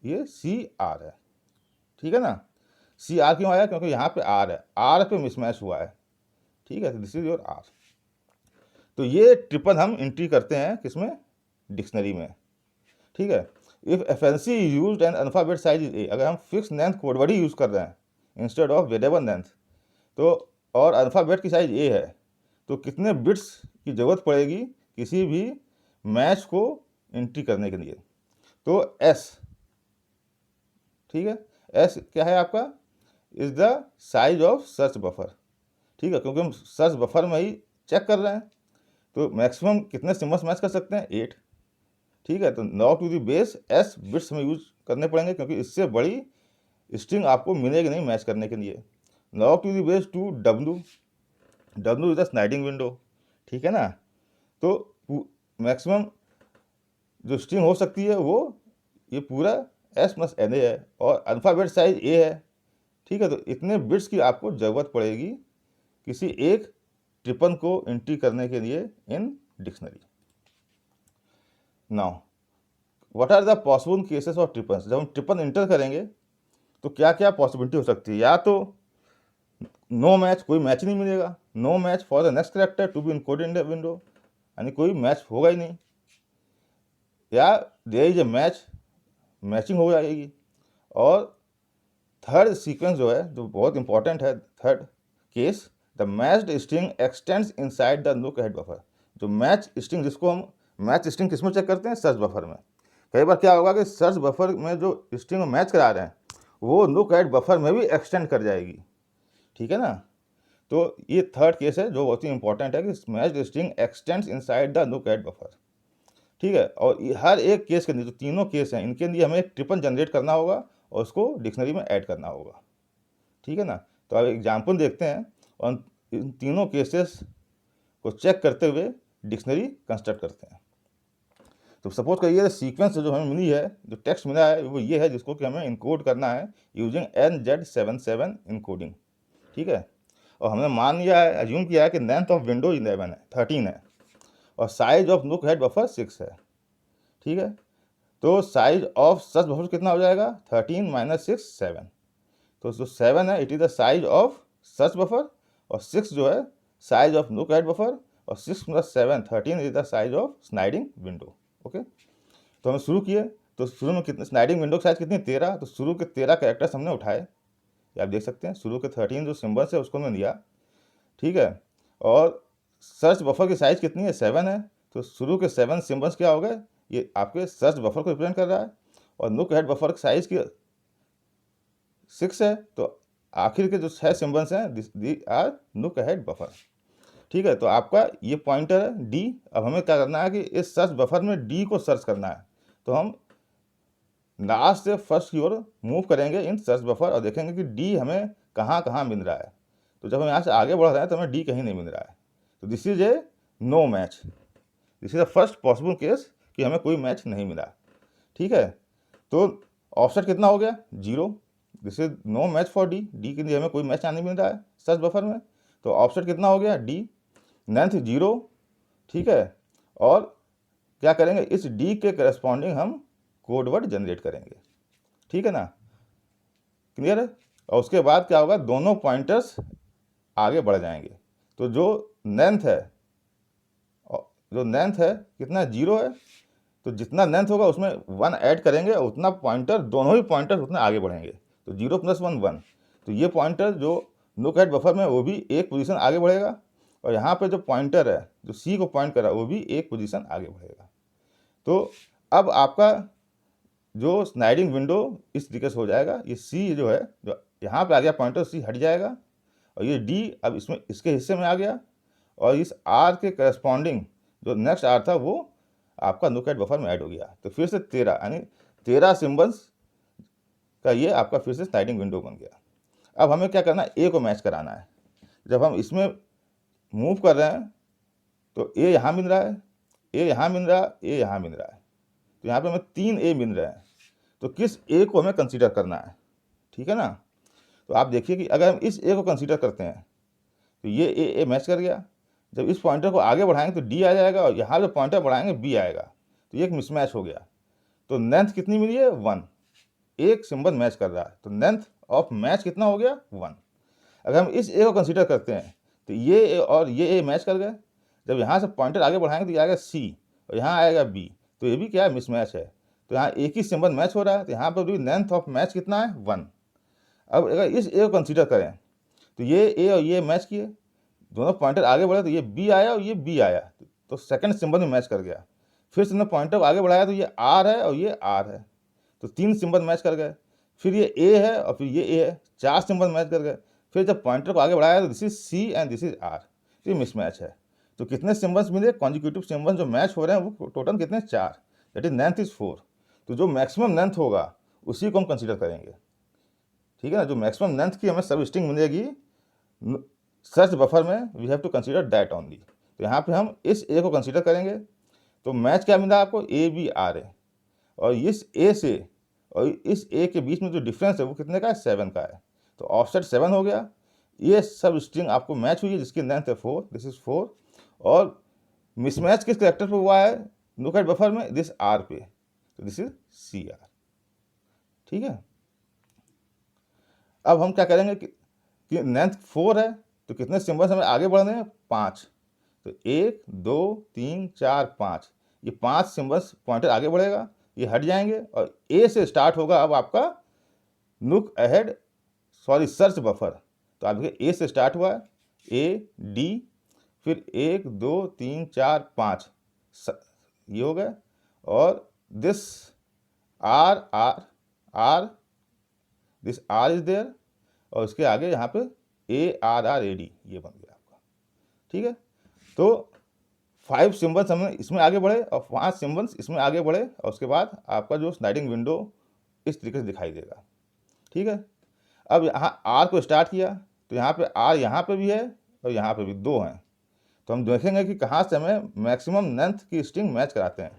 ये सी आर है, ठीक है ना। सी आर क्यों आया, क्योंकि यहाँ पे आर है, आर पे मिसमैच हुआ है, ठीक है। तो दिस इज योर आर। तो ये ट्रिपल हम एंट्री करते हैं किसमें, डिक्शनरी में, ठीक है। If FNC used and alphabet size is a, अगर हम फिक्स लेंथ कोडवर्ड ही यूज कर रहे हैं इंस्टेड ऑफ वेरिएबल लेंथ, तो और अल्फाबेट की साइज ए है, तो कितने बिट्स की जरूरत पड़ेगी किसी भी मैच को एंट्री करने के लिए। तो एस, ठीक है, एस क्या है आपका, is the size of search buffer, ठीक है। क्योंकि हम सर्च बफर में ही चेक कर रहे हैं, तो मैक्सिमम कितने सिम्बल्स मैच कर सकते हैं 8, ठीक है। तो log to the base S bits में यूज करने पड़ेंगे, क्योंकि इससे बड़ी स्ट्रिंग आपको मिलेगी नहीं मैच करने के लिए। Log to the base 2 W, W is the sliding window, ठीक है ना। तो मैक्सिमम जो स्ट्रिंग हो सकती है वो ये पूरा एस प्लस एन ए है, और अल्फ़ाबेट साइज ए है, ठीक है। तो इतने बिट्स की आपको ज़रूरत पड़ेगी किसी एक ट्रिपल को एंट्री करने के लिए in dictionary. Now what are the possible cases of triples, जब हम ट्रिपल इंटर करेंगे तो क्या क्या पॉसिबिलिटी हो सकती है। या तो नो मैच, कोई मैच नहीं मिलेगा, no match for the next character to be encoded in the window, यानी कोई मैच होगा ही नहीं, या there is a match, matching हो जाएगी। और थर्ड सीक्वेंस जो है, जो बहुत इंपॉर्टेंट है, third case, the matched string x tends inside the look ahead buffer. जो मैच स्ट्रिंग, जिसको हम मैच स्ट्रिंग किस में चेक करते हैं, सर्च बफर में। कई बार क्या होगा कि सर्च बफर में जो स्ट्रिंग मैच करा रहे हैं वो लुक अहेड बफर में भी एक्सटेंड कर जाएगी, ठीक है ना। तो ये थर्ड केस है जो बहुत ही इंपॉर्टेंट है कि matched string x tends inside the look ahead buffer, ठीक है। और हर एक केस के लिए, जो तीनों केस हैं, इनके लिए हमें एक ट्रिपल जनरेट करना होगा और उसको डिक्शनरी में ऐड करना होगा, ठीक है ना। तो अब एग्जाम्पल देखते हैं और इन तीनों केसेस को चेक करते हुए डिक्शनरी कंस्ट्रक्ट करते हैं। तो सपोज करिए सीक्वेंस जो हमें मिली है, जो टेक्स्ट मिला है वो ये है, जिसको कि हमें इनकोड करना है यूजिंग NZ77 इनकोडिंग, ठीक है। और हमने मान लिया है, अज्यूम किया है कि लेंथ ऑफ विंडो 11 है, 13 है, और size of look head buffer 6 है, ठीक है। तो साइज ऑफ सर्च बफर कितना हो जाएगा, 13 - 6 7। तो जो 7 है it is the size of search buffer, और 6 जो है size of look at buffer, और 6 + 7 13 is the size of sliding window, okay. तो हम शुरू किए, तो शुरू में कितने स्लाइडिंग विंडो की साइज कितनी, 13। तो शुरू के 13 कैरेक्टर्स हमने उठाए, ये आप देख सकते हैं। शुरू के 13 जो सिम्बल्स है उसको हमने लिया, ठीक है। और सर्च बफर की साइज कितनी है, 7 है। तो शुरू के 7 सिम्बल्स क्या हो गए, ये आपके सर्च बफर को रिप्रेजेंट कर रहा है। और लुक एट बफर की साइज की 6 है, तो आखिर के जो 6 सिम्बल्स हैं दी आर लुक अहेड बफर। ठीक है, तो आपका ये पॉइंटर है डी। अब हमें क्या करना है कि इस सर्च बफर में डी को सर्च करना है। तो हम लास्ट से फर्स्ट की ओर मूव करेंगे इन सर्च बफर और देखेंगे कि डी हमें कहाँ कहाँ मिल रहा है। तो जब हम यहाँ से आगे बढ़ रहे हैं तो हमें डी कहीं नहीं मिल रहा है। तो this is a no match, this is the first possible case कि हमें कोई मैच नहीं मिला। ठीक है, तो ऑफसेट कितना हो गया 0, this is no match for D, D के लिए हमें कोई मैच नहीं मिल रहा है सर्च बफर में। तो ऑफसेट कितना हो गया डी, लेंथ 0। ठीक है, और क्या करेंगे इस डी के करस्पॉन्डिंग हम कोड वर्ड जनरेट करेंगे। ठीक है ना, क्लियर है। और उसके बाद क्या होगा, दोनों पॉइंटर्स आगे बढ़ जाएंगे। तो जो लेंथ है कितना 0 है, तो जितना लेंथ होगा उसमें 1 ऐड करेंगे और उतना पॉइंटर, दोनों ही पॉइंटर उतना आगे बढ़ेंगे। तो 0 + 1 1। तो ये पॉइंटर जो लुक एट बफर में वो भी एक पोजीशन आगे बढ़ेगा, और यहाँ पे जो पॉइंटर है जो सी को पॉइंट कर रहा है वो भी एक पोजीशन आगे बढ़ेगा। तो अब आपका जो स्लाइडिंग विंडो इस तरीके से हो जाएगा। ये सी जो है, जो यहाँ पे आ गया पॉइंटर, सी हट जाएगा और ये डी अब इसमें इसके हिस्से में आ गया, और इस आर के करस्पॉन्डिंग जो नेक्स्ट आर था वो आपका लुक एट बफर में ऐड हो गया। तो फिर से 13 यानी 13 सिम्बल्स का ये आपका फिर से स्लाइडिंग विंडो बन गया। अब हमें क्या करना है, ए को मैच कराना है। जब हम इसमें मूव कर रहे हैं तो ए यहाँ मिल रहा है, ए यहाँ मिल रहा है, ए यहाँ मिल रहा है। तो यहाँ पे हमें 3 ए मिल रहे हैं। तो किस ए को हमें कंसीडर करना है, ठीक है ना। तो आप देखिए कि अगर हम इस ए को कंसीडर करते हैं तो ये ए मैच कर गया। जब इस पॉइंटर को आगे बढ़ाएंगे तो डी आ जाएगा, और यहाँ जो पॉइंटर बढ़ाएंगे बी आएगा। तो ये एक मिसमैच हो गया। तो लेंथ कितनी मिली है 1, एक सिंबल मैच कर रहा है, तो लेंथ ऑफ मैच कितना हो गया 1। अगर हम इस ए को कंसीडर करते हैं तो ये ए और ये ए मैच कर गए। जब यहाँ से पॉइंटर आगे बढ़ाएंगे तो ये आएगा सी और यहाँ आएगा बी, तो ये भी क्या है, मिसमैच है। तो यहाँ एक ही सिंबल मैच हो रहा है, तो यहाँ पर भी लेंथ ऑफ मैच कितना है 1। अब अगर इस ए को कंसीडर करें तो ये ए और ये मैच किए, दोनों पॉइंटर आगे बढ़े तो ये बी आया और ये बी आया, तो सेकंड सिंबल में मैच कर गया। फिर से पॉइंटर को आगे बढ़ाया तो ये आर है और ये आर है, तो 3 सिंबल मैच कर गए। फिर ये ए है और फिर ये ए है, 4 सिंबल मैच कर गए। फिर जब पॉइंटर को आगे बढ़ाया तो this is C and this is R, तो ये मिसमैच है। तो कितने सिंबल्स मिले, कॉन्जिक्यूटिव सिंबल्स जो मैच हो रहे हैं वो टोटल कितने 4, दैट इज लेंथ इज 4। तो जो मैक्सिमम लेंथ होगा उसी को हम कंसिडर करेंगे। ठीक है ना, जो मैक्सिमम लेंथ की हमें सब स्ट्रिंग मिलेगी सर्च बफर में, we have to consider that only. तो यहाँ पे हम इस ए को कंसीडर करेंगे। तो मैच क्या मिला आपको, ए बी आर है, और इस ए से और इस ए के बीच में जो डिफरेंस है वो कितने का है, 7 का है। तो ऑफसेट 7 हो गया। ये सब स्ट्रिंग आपको मैच हुई है जिसकी लेंथ है 4, दिस इज 4। और मिसमैच किस कैरेक्टर पे हुआ है, लुक एट बफर में दिस आर पे, तो दिस इज सी आर। ठीक है, अब हम क्या करेंगे कि लेंथ 4 है तो कितने सिंबल्स हमें आगे बढ़ने हैं, 5। तो 1 2 3 4 5, ये 5 सिंबल्स पॉइंटर आगे बढ़ेगा, ये हट जाएंगे और ए से स्टार्ट होगा अब आपका लुक अहेड सर्च बफर। तो आप देखिए ए से स्टार्ट हुआ है, ए डी, फिर 1 2 3 4 5 ये हो गए, और this R R R, this R is there, और उसके आगे यहाँ पे A R R A D, ये बन गया आपका। ठीक है, तो 5 सिंबल्स हमें इसमें आगे बढ़े और 5 सिंबल्स इसमें आगे बढ़े, और उसके बाद आपका जो स्लाइडिंग विंडो इस तरीके से दिखाई देगा। ठीक है, अब यहाँ आर को स्टार्ट किया तो यहाँ पे आर यहाँ पे भी है और यहाँ पे भी 2 हैं। तो हम देखेंगे कि कहाँ से हमें मैक्सिमम लेंथ की स्ट्रिंग मैच कराते हैं।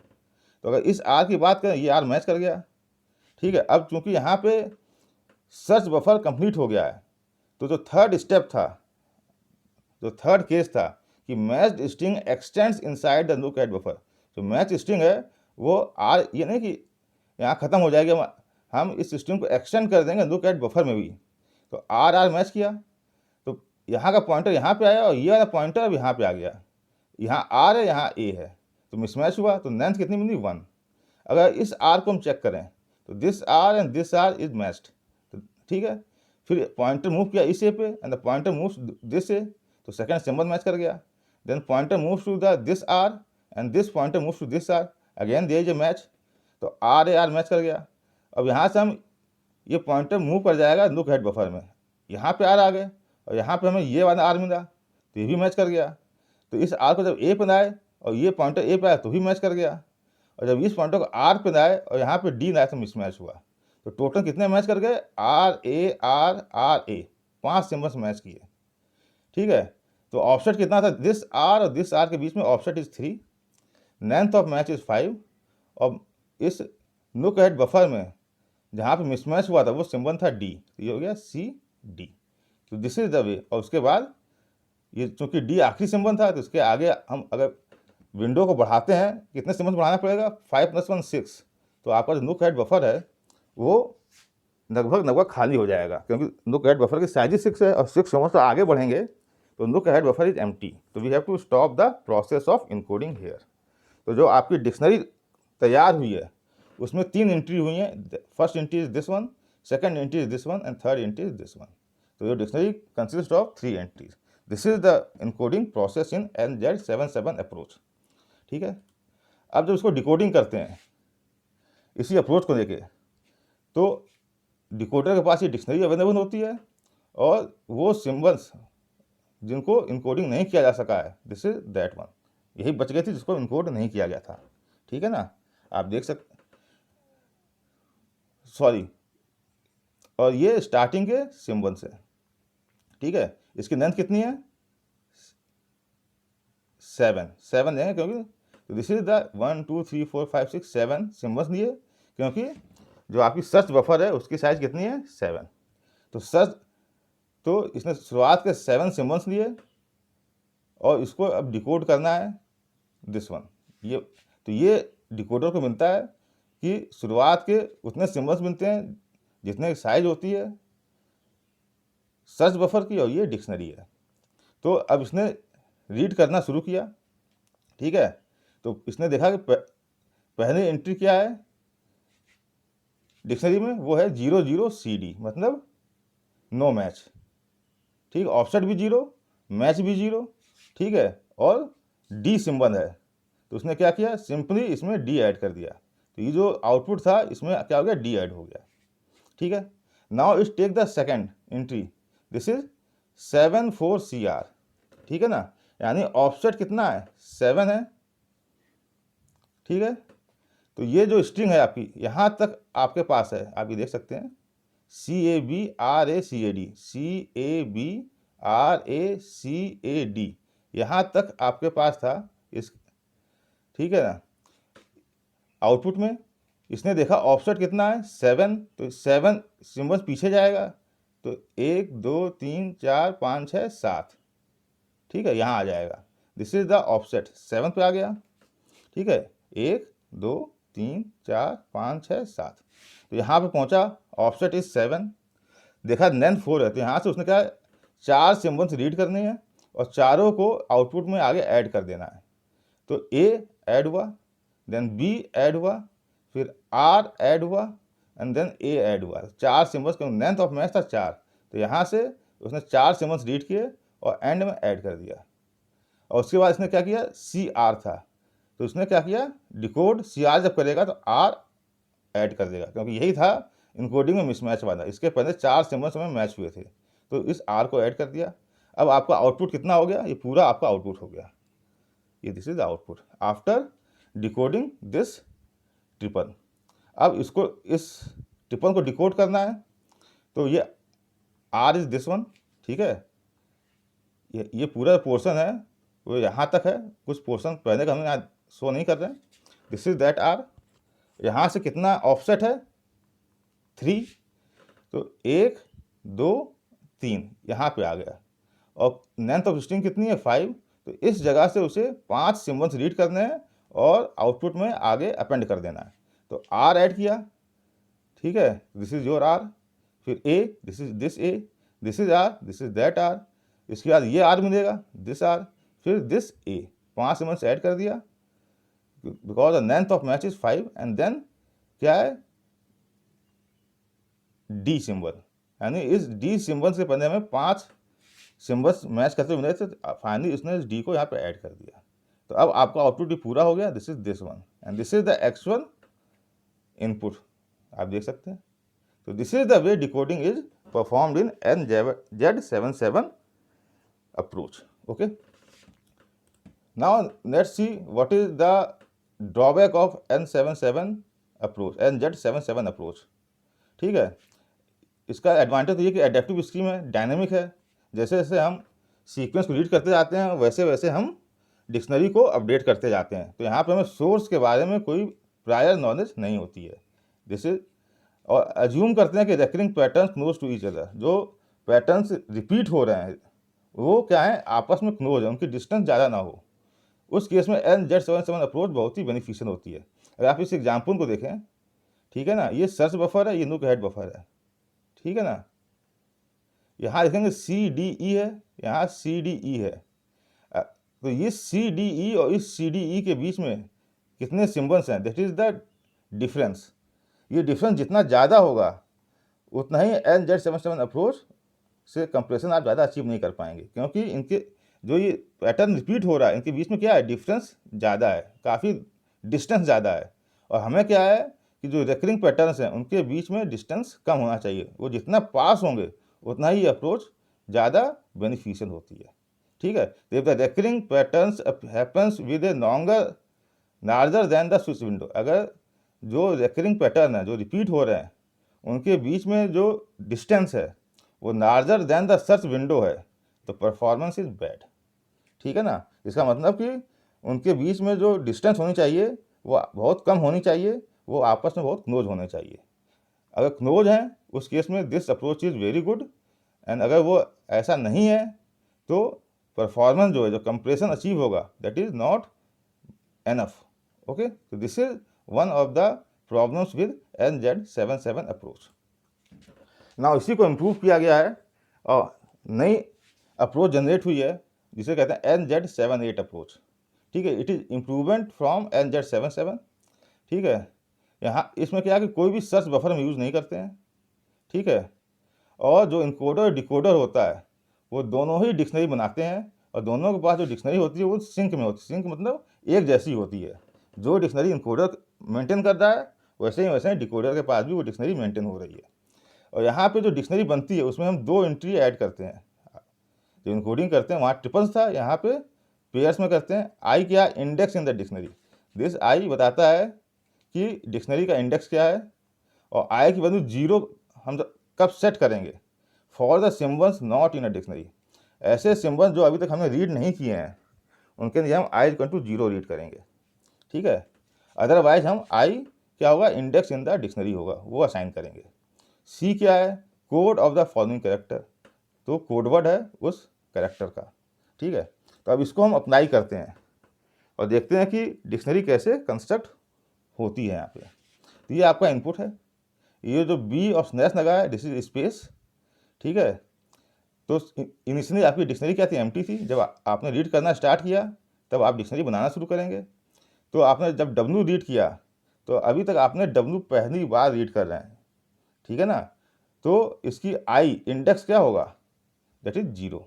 तो अगर इस आर की बात करें, ये आर मैच कर गया। ठीक है, अब चूंकि यहाँ पे सर्च बफर कंप्लीट हो गया है, तो जो थर्ड स्टेप था, जो थर्ड केस था कि matched string x tends inside the look at buffer, जो मैच स्ट्रिंग है वो आर, ये नहीं कि यहाँ ख़त्म हो जाएगी, हम इस स्ट्रिंग को एक्सटेंड कर देंगे लुक एट बफर में भी। तो आर आर मैच किया, तो यहाँ का पॉइंटर यहाँ पे आया और ये वाला पॉइंटर अब यहाँ पे आ गया, यहाँ आर है यहाँ ए है, तो मिसमैच हुआ। तो लेंथ कितनी मिली 1। अगर इस आर को हम चेक करें तो this R and this R is matched. तो ठीक है, फिर पॉइंटर मूव किया इस ए पे and the pointer moves this A, तो सेकंड सिंबल मैच कर गया। Then pointer moves to the this R and this pointer moves to this R, again there is a match, तो आर ए आर मैच कर गया। अब यहाँ से हम ये पॉइंटर मूव कर जाएगा लुक हेड बफर में, यहाँ पे आर आ गए और यहाँ पे हमें ये वाला आर मिला तो ये भी मैच कर गया। तो इस आर को जब ए पे लाए और ये पॉइंटर ए पे आया तो भी मैच कर गया, और जब इस पॉइंटर को आर पे लाए और यहाँ पे डी लाए तो मिसमैच हुआ। तो टोटल कितने मैच कर गए, R A R A, 5 symbols match किए। ठीक है, तो ऑफसेट कितना था, दिस आर और दिस आर के बीच में offset is 3, length of match is 5, और इस लुक हेड बफर में जहाँ पे मिसमैच हुआ था वो सिंबल था डी, तो ये हो गया सी डी। तो दिस इज द वे। और उसके बाद ये चूंकि डी आखिरी सिंबल था तो इसके आगे हम अगर विंडो को बढ़ाते हैं, कितने सिंबल बढ़ाना पड़ेगा, 5 + 1 6। तो आपका जो लुक हेड बफर है वो लगभग खाली हो जाएगा, क्योंकि लुक हेड बफर की साइज 6 है और 6 सिंबल तो आगे बढ़ेंगे तो look head buffer is empty. तो we have to stop the process of encoding here. तो जो आपकी डिक्शनरी तैयार हुई है उसमें 3 एंट्री हुई हैं। First entry is this one, second entry is this one and third entry is this one. तो ये dictionary consist of 3 entries. This is the encoding process in NZ77 approach. ठीक है, अब जब इसको डिकोडिंग करते हैं इसी अप्रोच को लेके, तो डिकोडर के पास ये डिक्शनरी अवेलेबल होती है और वो सिंबल्स जिनको इनकोडिंग नहीं किया जा सका है, दिस इज दैट वन, यही बच गई थी जिसको इनकोड नहीं किया गया था। ठीक है ना, आप देख सकते, सॉरी, और ये स्टार्टिंग के सिंबल्स है। ठीक है, इसकी लेंथ कितनी है, 7 है, क्योंकि दिस इज द 1 2 3 4 5 6 7 सिंबल्स लिए, क्योंकि जो आपकी सर्च बफर है उसकी साइज कितनी है, 7। तो सर्च, तो इसने शुरुआत के 7 सिंबल्स लिए और इसको अब डिकोड करना है दिस वन। ये तो ये डिकोडर को मिलता है कि शुरुआत के उतने सिंबल्स मिलते हैं जितने साइज होती है सर्च बफर की, और ये डिक्शनरी है। तो अब इसने रीड करना शुरू किया। ठीक है, तो इसने देखा कि पहली एंट्री क्या है डिक्शनरी में, वो है 00 CD, मतलब नो मैच। ठीक, ऑफसेट भी 0, मैच भी 0। ठीक है, और डी सिंबल है तो उसने क्या किया, सिंपली इसमें डी ऐड कर दिया। तो ये जो आउटपुट था इसमें क्या हो गया, डी ऐड हो गया। ठीक है, नाउ इस take the second entry, this is 74 CR। ठीक है ना, यानी ऑफसेट कितना है, 7 है। ठीक है, तो ये जो स्ट्रिंग है आपकी यहाँ तक आपके पास है, आप ये देख सकते हैं CABRACAD, यहाँ तक आपके पास था इस। ठीक है ना, आउटपुट में इसने देखा ऑफसेट कितना है, 7, तो 7 सिंबल्स पीछे जाएगा तो 1 2 3 4 5 6 7। ठीक है, यहाँ आ जाएगा, दिस इज द ऑफसेट, 7 पे आ गया। ठीक है, 1 2 3 4 5 6 7, तो यहाँ पे पहुँचा, ऑफसेट इज 7। देखा लेंथ 4 है तो यहाँ से उसने कहा 4 सिंबल्स रीड करने हैं और चारों को आउटपुट में आगे ऐड कर देना है। तो ए ऐड हुआ, देन बी ऐड हुआ, फिर आर ऐड हुआ एंड देन ए ऐड हुआ। 4 सिंबल्स, क्योंकि लेंथ ऑफ मैच था 4, तो यहाँ से उसने 4 सिंबल्स रीड किए और एंड में ऐड कर दिया। और उसके बाद इसने क्या किया, सी आर था तो उसने क्या किया, डिकोड सी आर जब करेगा तो आर ऐड कर देगा, क्योंकि यही था इनकोडिंग में मिसमैच वाला। इसके पहले 4 सिंबल्स में मैच हुए थे तो इस आर को ऐड कर दिया। अब आपका आउटपुट कितना हो गया, ये पूरा आपका आउटपुट हो गया, ये this is output after decoding this triple. अब इसको, इस ट्रिपल को डिकोड करना है तो ये आर इज दिस वन। ठीक है, ये पूरा पोर्शन है वो यहाँ तक है, कुछ पोर्शन पहले का हम यहाँ शो नहीं कर रहे हैं। This is that R. यहाँ से कितना ऑफसेट है, 3, तो 1 2 3 यहाँ पे आ गया, और लेंथ ऑफ स्ट्रिंग कितनी है, 5। तो इस जगह से उसे 5 सिंबल्स रीड करने हैं और आउटपुट में आगे अपेंड कर देना है। तो आर ऐड किया, ठीक है, दिस इज योर आर, फिर A, this is this A, this is are, this is that R, इसके बाद ये आर मिलेगा, दिस आर, फिर दिस ए, 5 सिंबल्स ऐड कर दिया because the length of match is 5 and then क्या है, डी सिंबल, यानी इस डी सिंबल से पहले हमें 5 सिंबल्स मैच करते मिले थे, फाइनली इसने इस डी को यहाँ पे ऐड कर दिया। तो अब आपका आउटपुट भी पूरा हो गया, this is this one and this is the actual input, आप देख सकते हैं। तो this is the way decoding is performed in NZ77 approach. Okay, now let's see what is the drawback of NZ77 approach. ठीक है, इसका एडवांटेज तो ये कि एडेप्टिव स्कीम है, डायनेमिक है। जैसे जैसे हम सीक्वेंस को रीड करते जाते हैं वैसे वैसे हम डिक्शनरी को अपडेट करते जाते हैं। तो यहाँ पे हमें सोर्स के बारे में कोई प्रायर नॉलेज नहीं होती है। दिस इज, और अज्यूम करते हैं कि recurring pattern close to each other, जो पैटर्न्स रिपीट हो रहे हैं वो क्या है, आपस में क्लोज है, उनकी डिस्टेंस ज़्यादा ना हो। उस केस में NZ77 अप्रोच बहुत ही बेनिफिशियल होती है। अगर आप इस एग्जाम्पल को देखें, ठीक है ना, ये सर्च बफर है, ये नुक हेड बफर है, ठीक है ना। यहाँ देखेंगे CDE है, यहाँ CDE है। तो ये CDE और इस CDE के बीच में कितने सिम्बल्स हैं, दैट इज द डिफरेंस। ये डिफरेंस जितना ज़्यादा होगा उतना ही NZ77 अप्रोच से कंप्रेशन आप ज़्यादा अचीव नहीं कर पाएंगे, क्योंकि इनके जो ये पैटर्न रिपीट हो रहा है इनके बीच में क्या है, डिफरेंस ज़्यादा है, काफ़ी डिस्टेंस ज़्यादा है। और हमें क्या है कि जो रेकरिंग पैटर्न्स हैं उनके बीच में डिस्टेंस कम होना चाहिए। वो जितना पास होंगे उतना ही अप्रोच ज़्यादा बेनिफिशियल होती है। ठीक है, तो if the recurring patterns happens with a longer larger than the switch window, अगर जो रेकरिंग पैटर्न है जो रिपीट हो रहे हैं उनके बीच में जो डिस्टेंस है वो larger than the search window है, तो परफॉर्मेंस इज बैड। ठीक है ना, इसका मतलब कि उनके बीच में जो डिस्टेंस होनी चाहिए वो बहुत कम होनी चाहिए, वो आपस में बहुत क्लोज होने चाहिए। अगर क्लोज हैं उस केस में this approach is very good, and अगर वो ऐसा नहीं है तो परफॉर्मेंस जो है, जो कंप्रेशन अचीव होगा, that is not enough. Okay, तो this is one of the problems with NZ77 approach. ना इसी को इम्प्रूव किया गया है और नई अप्रोच जनरेट हुई है जिसे कहते हैं NZ78 अप्रोच। ठीक है, it is improvement from NZ77। ठीक है, यहाँ इसमें क्या है कि कोई भी सर्च बफर हम यूज़ नहीं करते हैं। ठीक है, और जो इनकोडर डिकोडर होता है वो दोनों ही डिक्शनरी बनाते हैं, और दोनों के पास जो डिक्शनरी होती है वो सिंक में होती है। सिंक मतलब एक जैसी होती है। जो डिक्शनरी इनकोडर मेंटेन कर रहा है वैसे ही डिकोडर के पास भी वो डिक्शनरी मेंटेन हो रही है। और यहाँ पे जो डिक्शनरी बनती है उसमें हम 2 एंट्री ऐड करते हैं। जो इनकोडिंग करते हैं वहाँ ट्रिपल्स था, यहाँ पे पेयर्स में करते हैं। आई क्या, index in the dictionary. This I बताता है कि डिक्शनरी का इंडेक्स क्या है, और आई की वैल्यू 0 हम कब सेट करेंगे, for the symbols not in a dictionary. ऐसे सिम्बल्स जो अभी तक हमने रीड नहीं किए हैं उनके लिए हम आई इक्वल टू 0 रीड करेंगे। ठीक है, अदरवाइज हम आई क्या होगा, इंडेक्स इन द डिक्शनरी होगा, वो असाइन करेंगे। सी क्या है, code of the following character, तो कोडवर्ड है उस कैरेक्टर का। ठीक है, तो अब इसको हम अप्लाई करते हैं और देखते हैं कि डिक्शनरी कैसे कंस्ट्रक्ट होती है यहाँ पे। तो ये आपका इनपुट है, ये जो बी और स्लैश लगा है दिस इज स्पेस। ठीक है, तो इनिशियली आपकी डिक्शनरी क्या थी, एम्प्टी थी। जब आपने रीड करना स्टार्ट किया तब आप डिक्शनरी बनाना शुरू करेंगे। तो आपने जब W रीड किया तो अभी तक आपने W पहली बार रीड कर रहे हैं। ठीक है ना, तो इसकी आई इंडेक्स क्या होगा, that is 0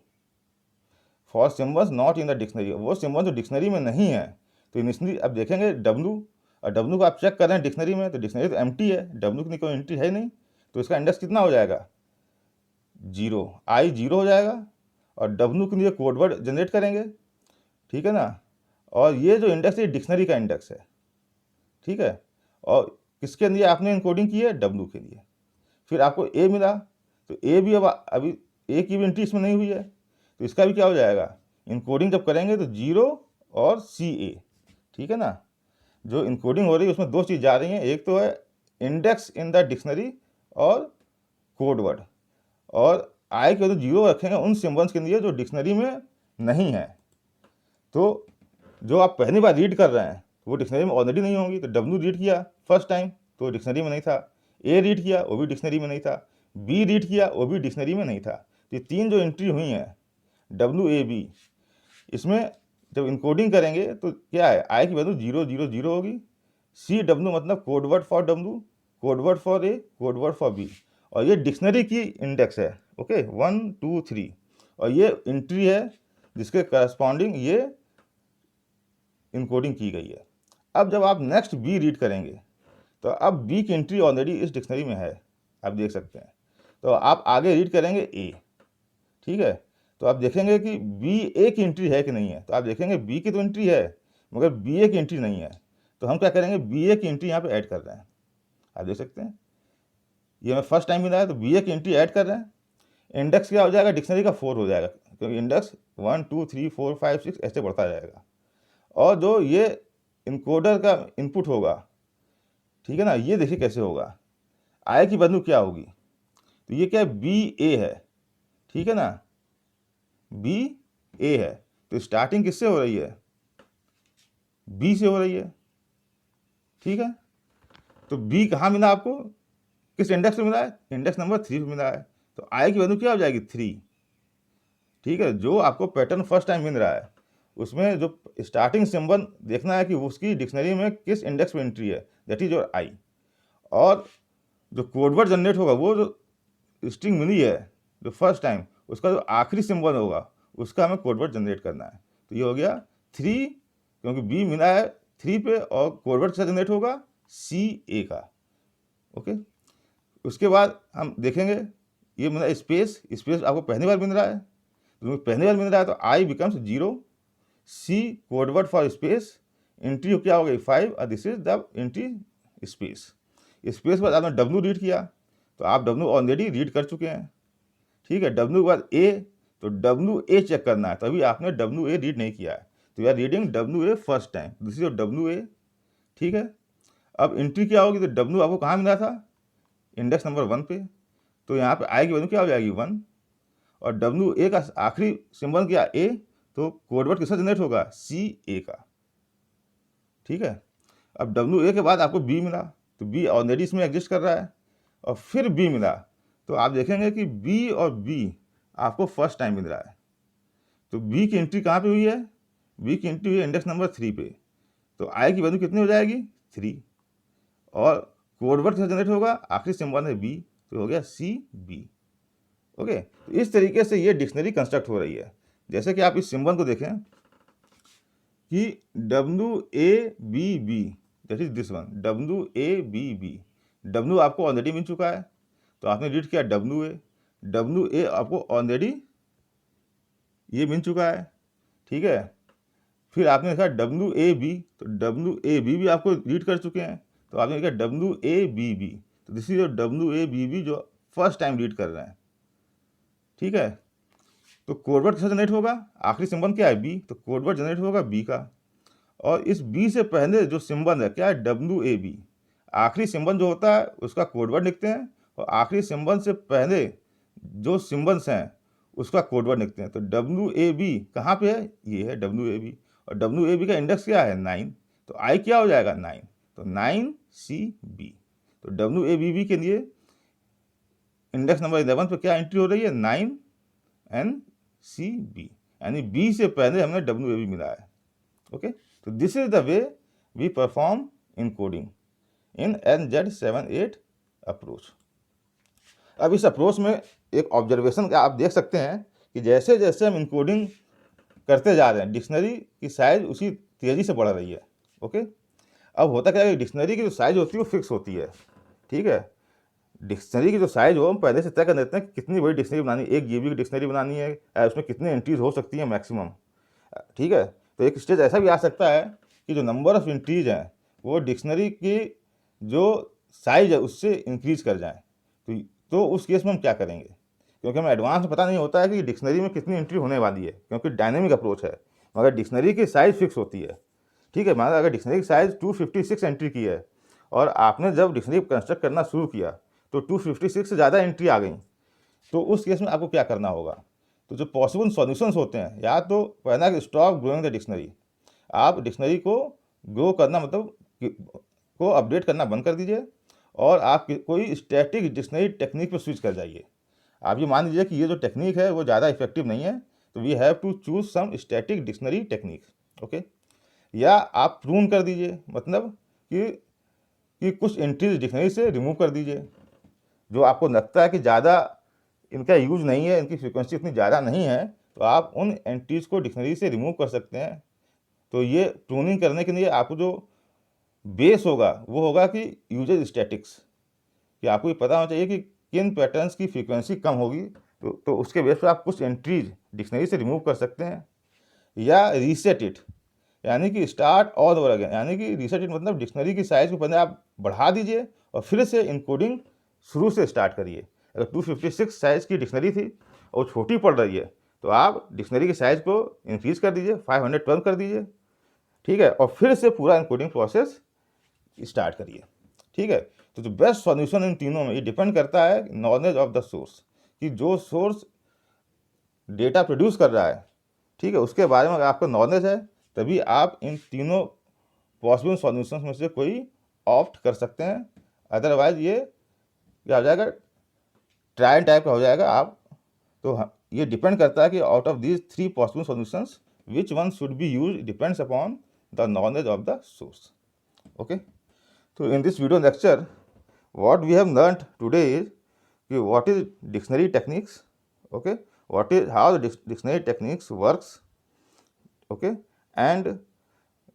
for symbols not in the dictionary. वो सिम्बल जो डिक्शनरी में नहीं है तो इनिशियली अब देखेंगे W, और W को आप चेक कर रहे हैं डिक्शनरी में, तो डिक्शनरी तो एम्प्टी है, W की कोई एंट्री है नहीं, तो इसका इंडेक्स कितना हो जाएगा, 0। आई 0 हो जाएगा, और W के लिए कोडवर्ड जनरेट करेंगे। ठीक है ना, और ये जो इंडेक्स है डिक्शनरी का इंडेक्स है। ठीक है, और किसके लिए आपने इनकोडिंग की है, W के लिए। फिर आपको A मिला, तो A भी अब अभी A की भी एंट्री इसमें नहीं हुई है, तो इसका भी क्या हो जाएगा, इनकोडिंग जब करेंगे तो 0 और CA। ठीक है ना, जो इनकोडिंग हो रही है उसमें 2 चीज़ जा रही हैं, एक तो है इंडेक्स इन द डिक्शनरी और कोडवर्ड, और आई के तो 0 रखेंगे उन सिम्बल्स के लिए जो डिक्शनरी में नहीं है। तो जो आप पहली बार रीड कर रहे हैं वो डिक्शनरी में ऑलरेडी नहीं होंगी, तो W रीड किया फर्स्ट टाइम तो डिक्शनरी में नहीं था, A रीड किया वो भी डिक्शनरी में नहीं था, B रीड किया वो भी डिक्शनरी में नहीं था। तो ये 3 जो एंट्री हुई हैं WAB, इसमें जब इनकोडिंग करेंगे तो क्या है, आई की वैल्यू 0 0 0 होगी। CW मतलब codeword for W, codeword for A, codeword for B, और ये डिक्शनरी की इंडेक्स है। ओके, 1 2 3, और ये एंट्री है जिसके करस्पॉन्डिंग ये इनकोडिंग की गई है। अब जब आप नेक्स्ट B रीड करेंगे तो अब B की एंट्री ऑलरेडी इस डिक्शनरी में है, आप देख सकते हैं। तो आप आगे रीड करेंगे ए, ठीक है, तो आप देखेंगे कि बी ए की एंट्री है कि नहीं है। तो आप देखेंगे बी की तो एंट्री है मगर बी ए की एंट्री नहीं है। तो हम क्या करेंगे, बी ए की एंट्री यहाँ पे ऐड कर रहे हैं। आप देख सकते हैं ये हमें फर्स्ट टाइम मिला है, तो बी ए की एंट्री ऐड कर रहे हैं। इंडेक्स क्या हो जाएगा, डिक्शनरी का 4 हो जाएगा, क्योंकि इंडेक्स 1 2 3 4 5 6 ऐसे बढ़ता जाएगा। और जो ये इनकोडर का इनपुट होगा, ठीक है ना, ये देखिए कैसे होगा, आई की वैल्यू क्या होगी। तो ये क्या है, बी ए है, ठीक है ना, बी ए है। तो स्टार्टिंग किससे हो रही है, बी से हो रही है, ठीक है। तो बी कहाँ मिला आपको, किस इंडेक्स पे मिला है, इंडेक्स नंबर 3 पे मिला है। तो आई की वैल्यू क्या हो जाएगी, 3, ठीक है। जो आपको पैटर्न फर्स्ट टाइम मिल रहा है उसमें जो स्टार्टिंग सिंबल देखना है कि उसकी डिक्शनरी में किस इंडेक्स पे एंट्री है, दैट इज योर आई। और जो कोडवर्ड जनरेट होगा, वो जो स्ट्रिंग मिली है जो फर्स्ट टाइम, उसका जो आखिरी सिंबल होगा उसका हमें कोडवर्ड जनरेट करना है। तो ये हो गया 3, क्योंकि बी मिला है 3 पे, और कोडवर्ड कैसा जनरेट होगा, सी ए का, ओके। उसके बाद हम देखेंगे ये मिला स्पेस, स्पेस आपको पहली बार मिल रहा है, तो पहली बार मिल रहा है तो I becomes 0, C codeword for space, entry क्या हो गई 5, और this is the entry space. Space के बाद आपने डब्ल्यू रीड किया, तो आप डब्ल्यू ऑलरेडी रीड कर चुके हैं, ठीक है। डब्ल्यू के बाद ए, तो डब्ल्यू ए चेक करना है, तभी आपने डब्ल्यू ए रीड नहीं किया है, तो you are reading W A first time, this is your W A, ठीक है। अब एंट्री क्या होगी, तो डब्ल्यू आपको कहाँ मिला था, इंडेक्स नंबर 1 पे, तो यहाँ पे आई की वैल्यू क्या हो जाएगी 1, और डब्ल्यू ए का आखिरी सिंबल क्या ए, तो कोडवर्ड किसका जनरेट होगा, सी ए का, ठीक है। अब डब्ल्यू ए के बाद आपको बी मिला, तो बी ऑलरेडी इसमें एग्जिस्ट कर रहा है, और फिर बी मिला, तो आप देखेंगे कि बी और बी आपको फर्स्ट टाइम मिल रहा है। तो बी की एंट्री कहाँ पे हुई है, बी की एंट्री हुई है इंडेक्स नंबर 3 पे, तो आई की वैल्यू कितनी हो जाएगी 3, और कोडवर्ड कैसे जनरेट होगा, आखिरी सिंबल है बी, तो हो गया सी बी, ओके। तो इस तरीके से ये डिक्शनरी कंस्ट्रक्ट हो रही है। जैसे कि आप इस सिंबल को देखें कि W A B B, that is this one, W A B B, W आपको ऑलरेडी मिल चुका है, तो आपने रीड किया डब्ल्यू ए आपको ऑलरेडी ये मिल चुका है, ठीक है। फिर आपने देखा डब्ल्यू ए बी, तो डब्ल्यू ए बी भी आपको रीड कर चुके हैं, तो आपने देखा डब्ल्यू ए बी बी, तो this is your W A B B जो फर्स्ट टाइम रीड कर रहे हैं, ठीक है। तो कोडवर्ड कैसे जनरेट होगा, आखिरी सिंबल क्या है बी, तो कोडवर्ड जनरेट होगा बी का, और इस बी से पहले जो सिंबल है क्या है, डब्ल्यू ए बी, आखिरी सिंबल जो होता है उसका कोडवर्ड लिखते हैं, और आखिरी सिंबल से पहले जो सिंबल्स हैं उसका कोडवर्ड लिखते हैं। तो डब्ल्यू ए बी कहाँ पे है, ये है डब्ल्यू ए बी, और डब्ल्यू ए बी का इंडेक्स क्या है 9, तो आई क्या हो जाएगा 9, तो 9 सी बी। तो डब्ल्यू ए बी के लिए इंडेक्स नंबर 11 पे क्या एंट्री हो रही है, 9 एन सी बी, यानी बी से पहले हमने डब्ल्यू ए बी मिला है, ओके। तो this is the way we perform encoding in NZ78 approach. अब इस अप्रोच में एक ऑब्जर्वेशन का आप देख सकते हैं कि जैसे जैसे हम इनकोडिंग करते जा रहे हैं, डिक्शनरी की साइज उसी तेज़ी से बढ़ रही है, ओके। अब होता क्या है, डिक्शनरी की जो साइज होती है वो फिक्स होती है, ठीक है। डिक्शनरी की जो साइज हो हम पहले से तय कर देते हैं कि कितनी बड़ी डिक्शनरी बनानी है, 1 GB की डिक्शनरी बनानी है, उसमें कितनी एंट्रीज हो सकती हैं मैक्सिमम, ठीक है। तो एक स्टेज ऐसा भी आ सकता है कि जो नंबर ऑफ एंट्रीज हैं वो डिक्शनरी की जो साइज है उससे इंक्रीज कर जाएं, तो उस केस में हम क्या करेंगे, क्योंकि हमें एडवांस में पता नहीं होता है कि डिक्शनरी में कितनी एंट्री होने वाली है, क्योंकि डायनेमिक अप्रोच है, मगर डिक्शनरी की साइज फिक्स होती है, ठीक है। मान अगर डिक्शनरी की साइज 256 एंट्री की है, और आपने जब डिक्शनरी कंस्ट्रक्ट करना शुरू किया तो 256 से ज़्यादा एंट्री आ गई, तो उस केस में आपको क्या करना होगा। तो जो पॉसिबल सॉल्यूशंस होते हैं, या तो पहला कि स्टॉप ग्रोइंग द डिक्शनरी, आप डिक्शनरी को ग्रो करना मतलब को अपडेट करना बंद कर दीजिए, और आप कोई स्टैटिक डिक्शनरी टेक्निक पर स्विच कर जाइए। आप ये मान लीजिए कि ये जो टेक्निक है वो ज़्यादा इफेक्टिव नहीं है, तो we have to choose some static dictionary technique, okay. या आप प्रून कर दीजिए, मतलब कि कुछ एंट्रीज डिक्शनरी से रिमूव कर दीजिए, जो आपको लगता है कि ज़्यादा इनका यूज नहीं है, इनकी फ्रिक्वेंसी इतनी ज़्यादा नहीं है, तो आप उन एंट्रीज को डिक्शनरी से रिमूव कर सकते हैं। तो ये प्रूनिंग करने के लिए आपको जो बेस होगा वो होगा कि यूजेज स्टैटिक्स, कि आपको ये पता होना चाहिए कि किन पैटर्न्स की फ्रीक्वेंसी कम होगी, तो उसके बेस पर आप कुछ एंट्रीज डिक्शनरी से रिमूव कर सकते हैं, या रीसेट इट यानी कि स्टार्ट ऑल ओवर अगेन, यानी कि रीसेट इट मतलब डिक्शनरी की साइज को पहले आप बढ़ा दीजिए और फिर से इनकोडिंग शुरू से स्टार्ट करिए। अगर 256 साइज की डिक्शनरी थी और छोटी पड़ रही है तो आप डिक्शनरी की साइज को इंक्रीज कर दीजिए, 512 कर दीजिए, ठीक है, और फिर से पूरा इनकोडिंग प्रोसेस स्टार्ट करिए, ठीक है। तो जो बेस्ट सॉल्यूशन इन तीनों में ये डिपेंड करता है नॉलेज ऑफ द सोर्स, कि जो सोर्स डेटा प्रोड्यूस कर रहा है, ठीक है, उसके बारे में अगर आपको नॉलेज है तभी आप इन तीनों पॉसिबल सॉल्यूशंस में से कोई ऑप्ट कर सकते हैं। अदरवाइज ये क्या हो जाएगा, ट्रायल टाइप का हो जाएगा। आप तो ये डिपेंड करता है कि out of these 3 possible solutions which one should be use depends upon the knowledge of the source. Okay, तो in this video lecture what we have learnt today is what is dictionary techniques, okay, what is how the dictionary techniques works, okay, and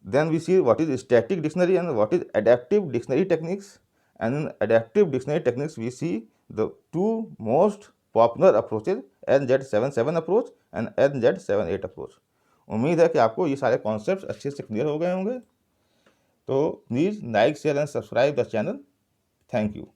then we see what is static dictionary and what is adaptive dictionary techniques, and in adaptive dictionary techniques we see the two most popular approaches, NZ77 approach and NZ78 approach। उम्मीद है कि आपको ये सारे कॉन्सेप्ट्स अच्छे से क्लियर हो गए होंगे। तो please like share and subscribe the channel. Thank you.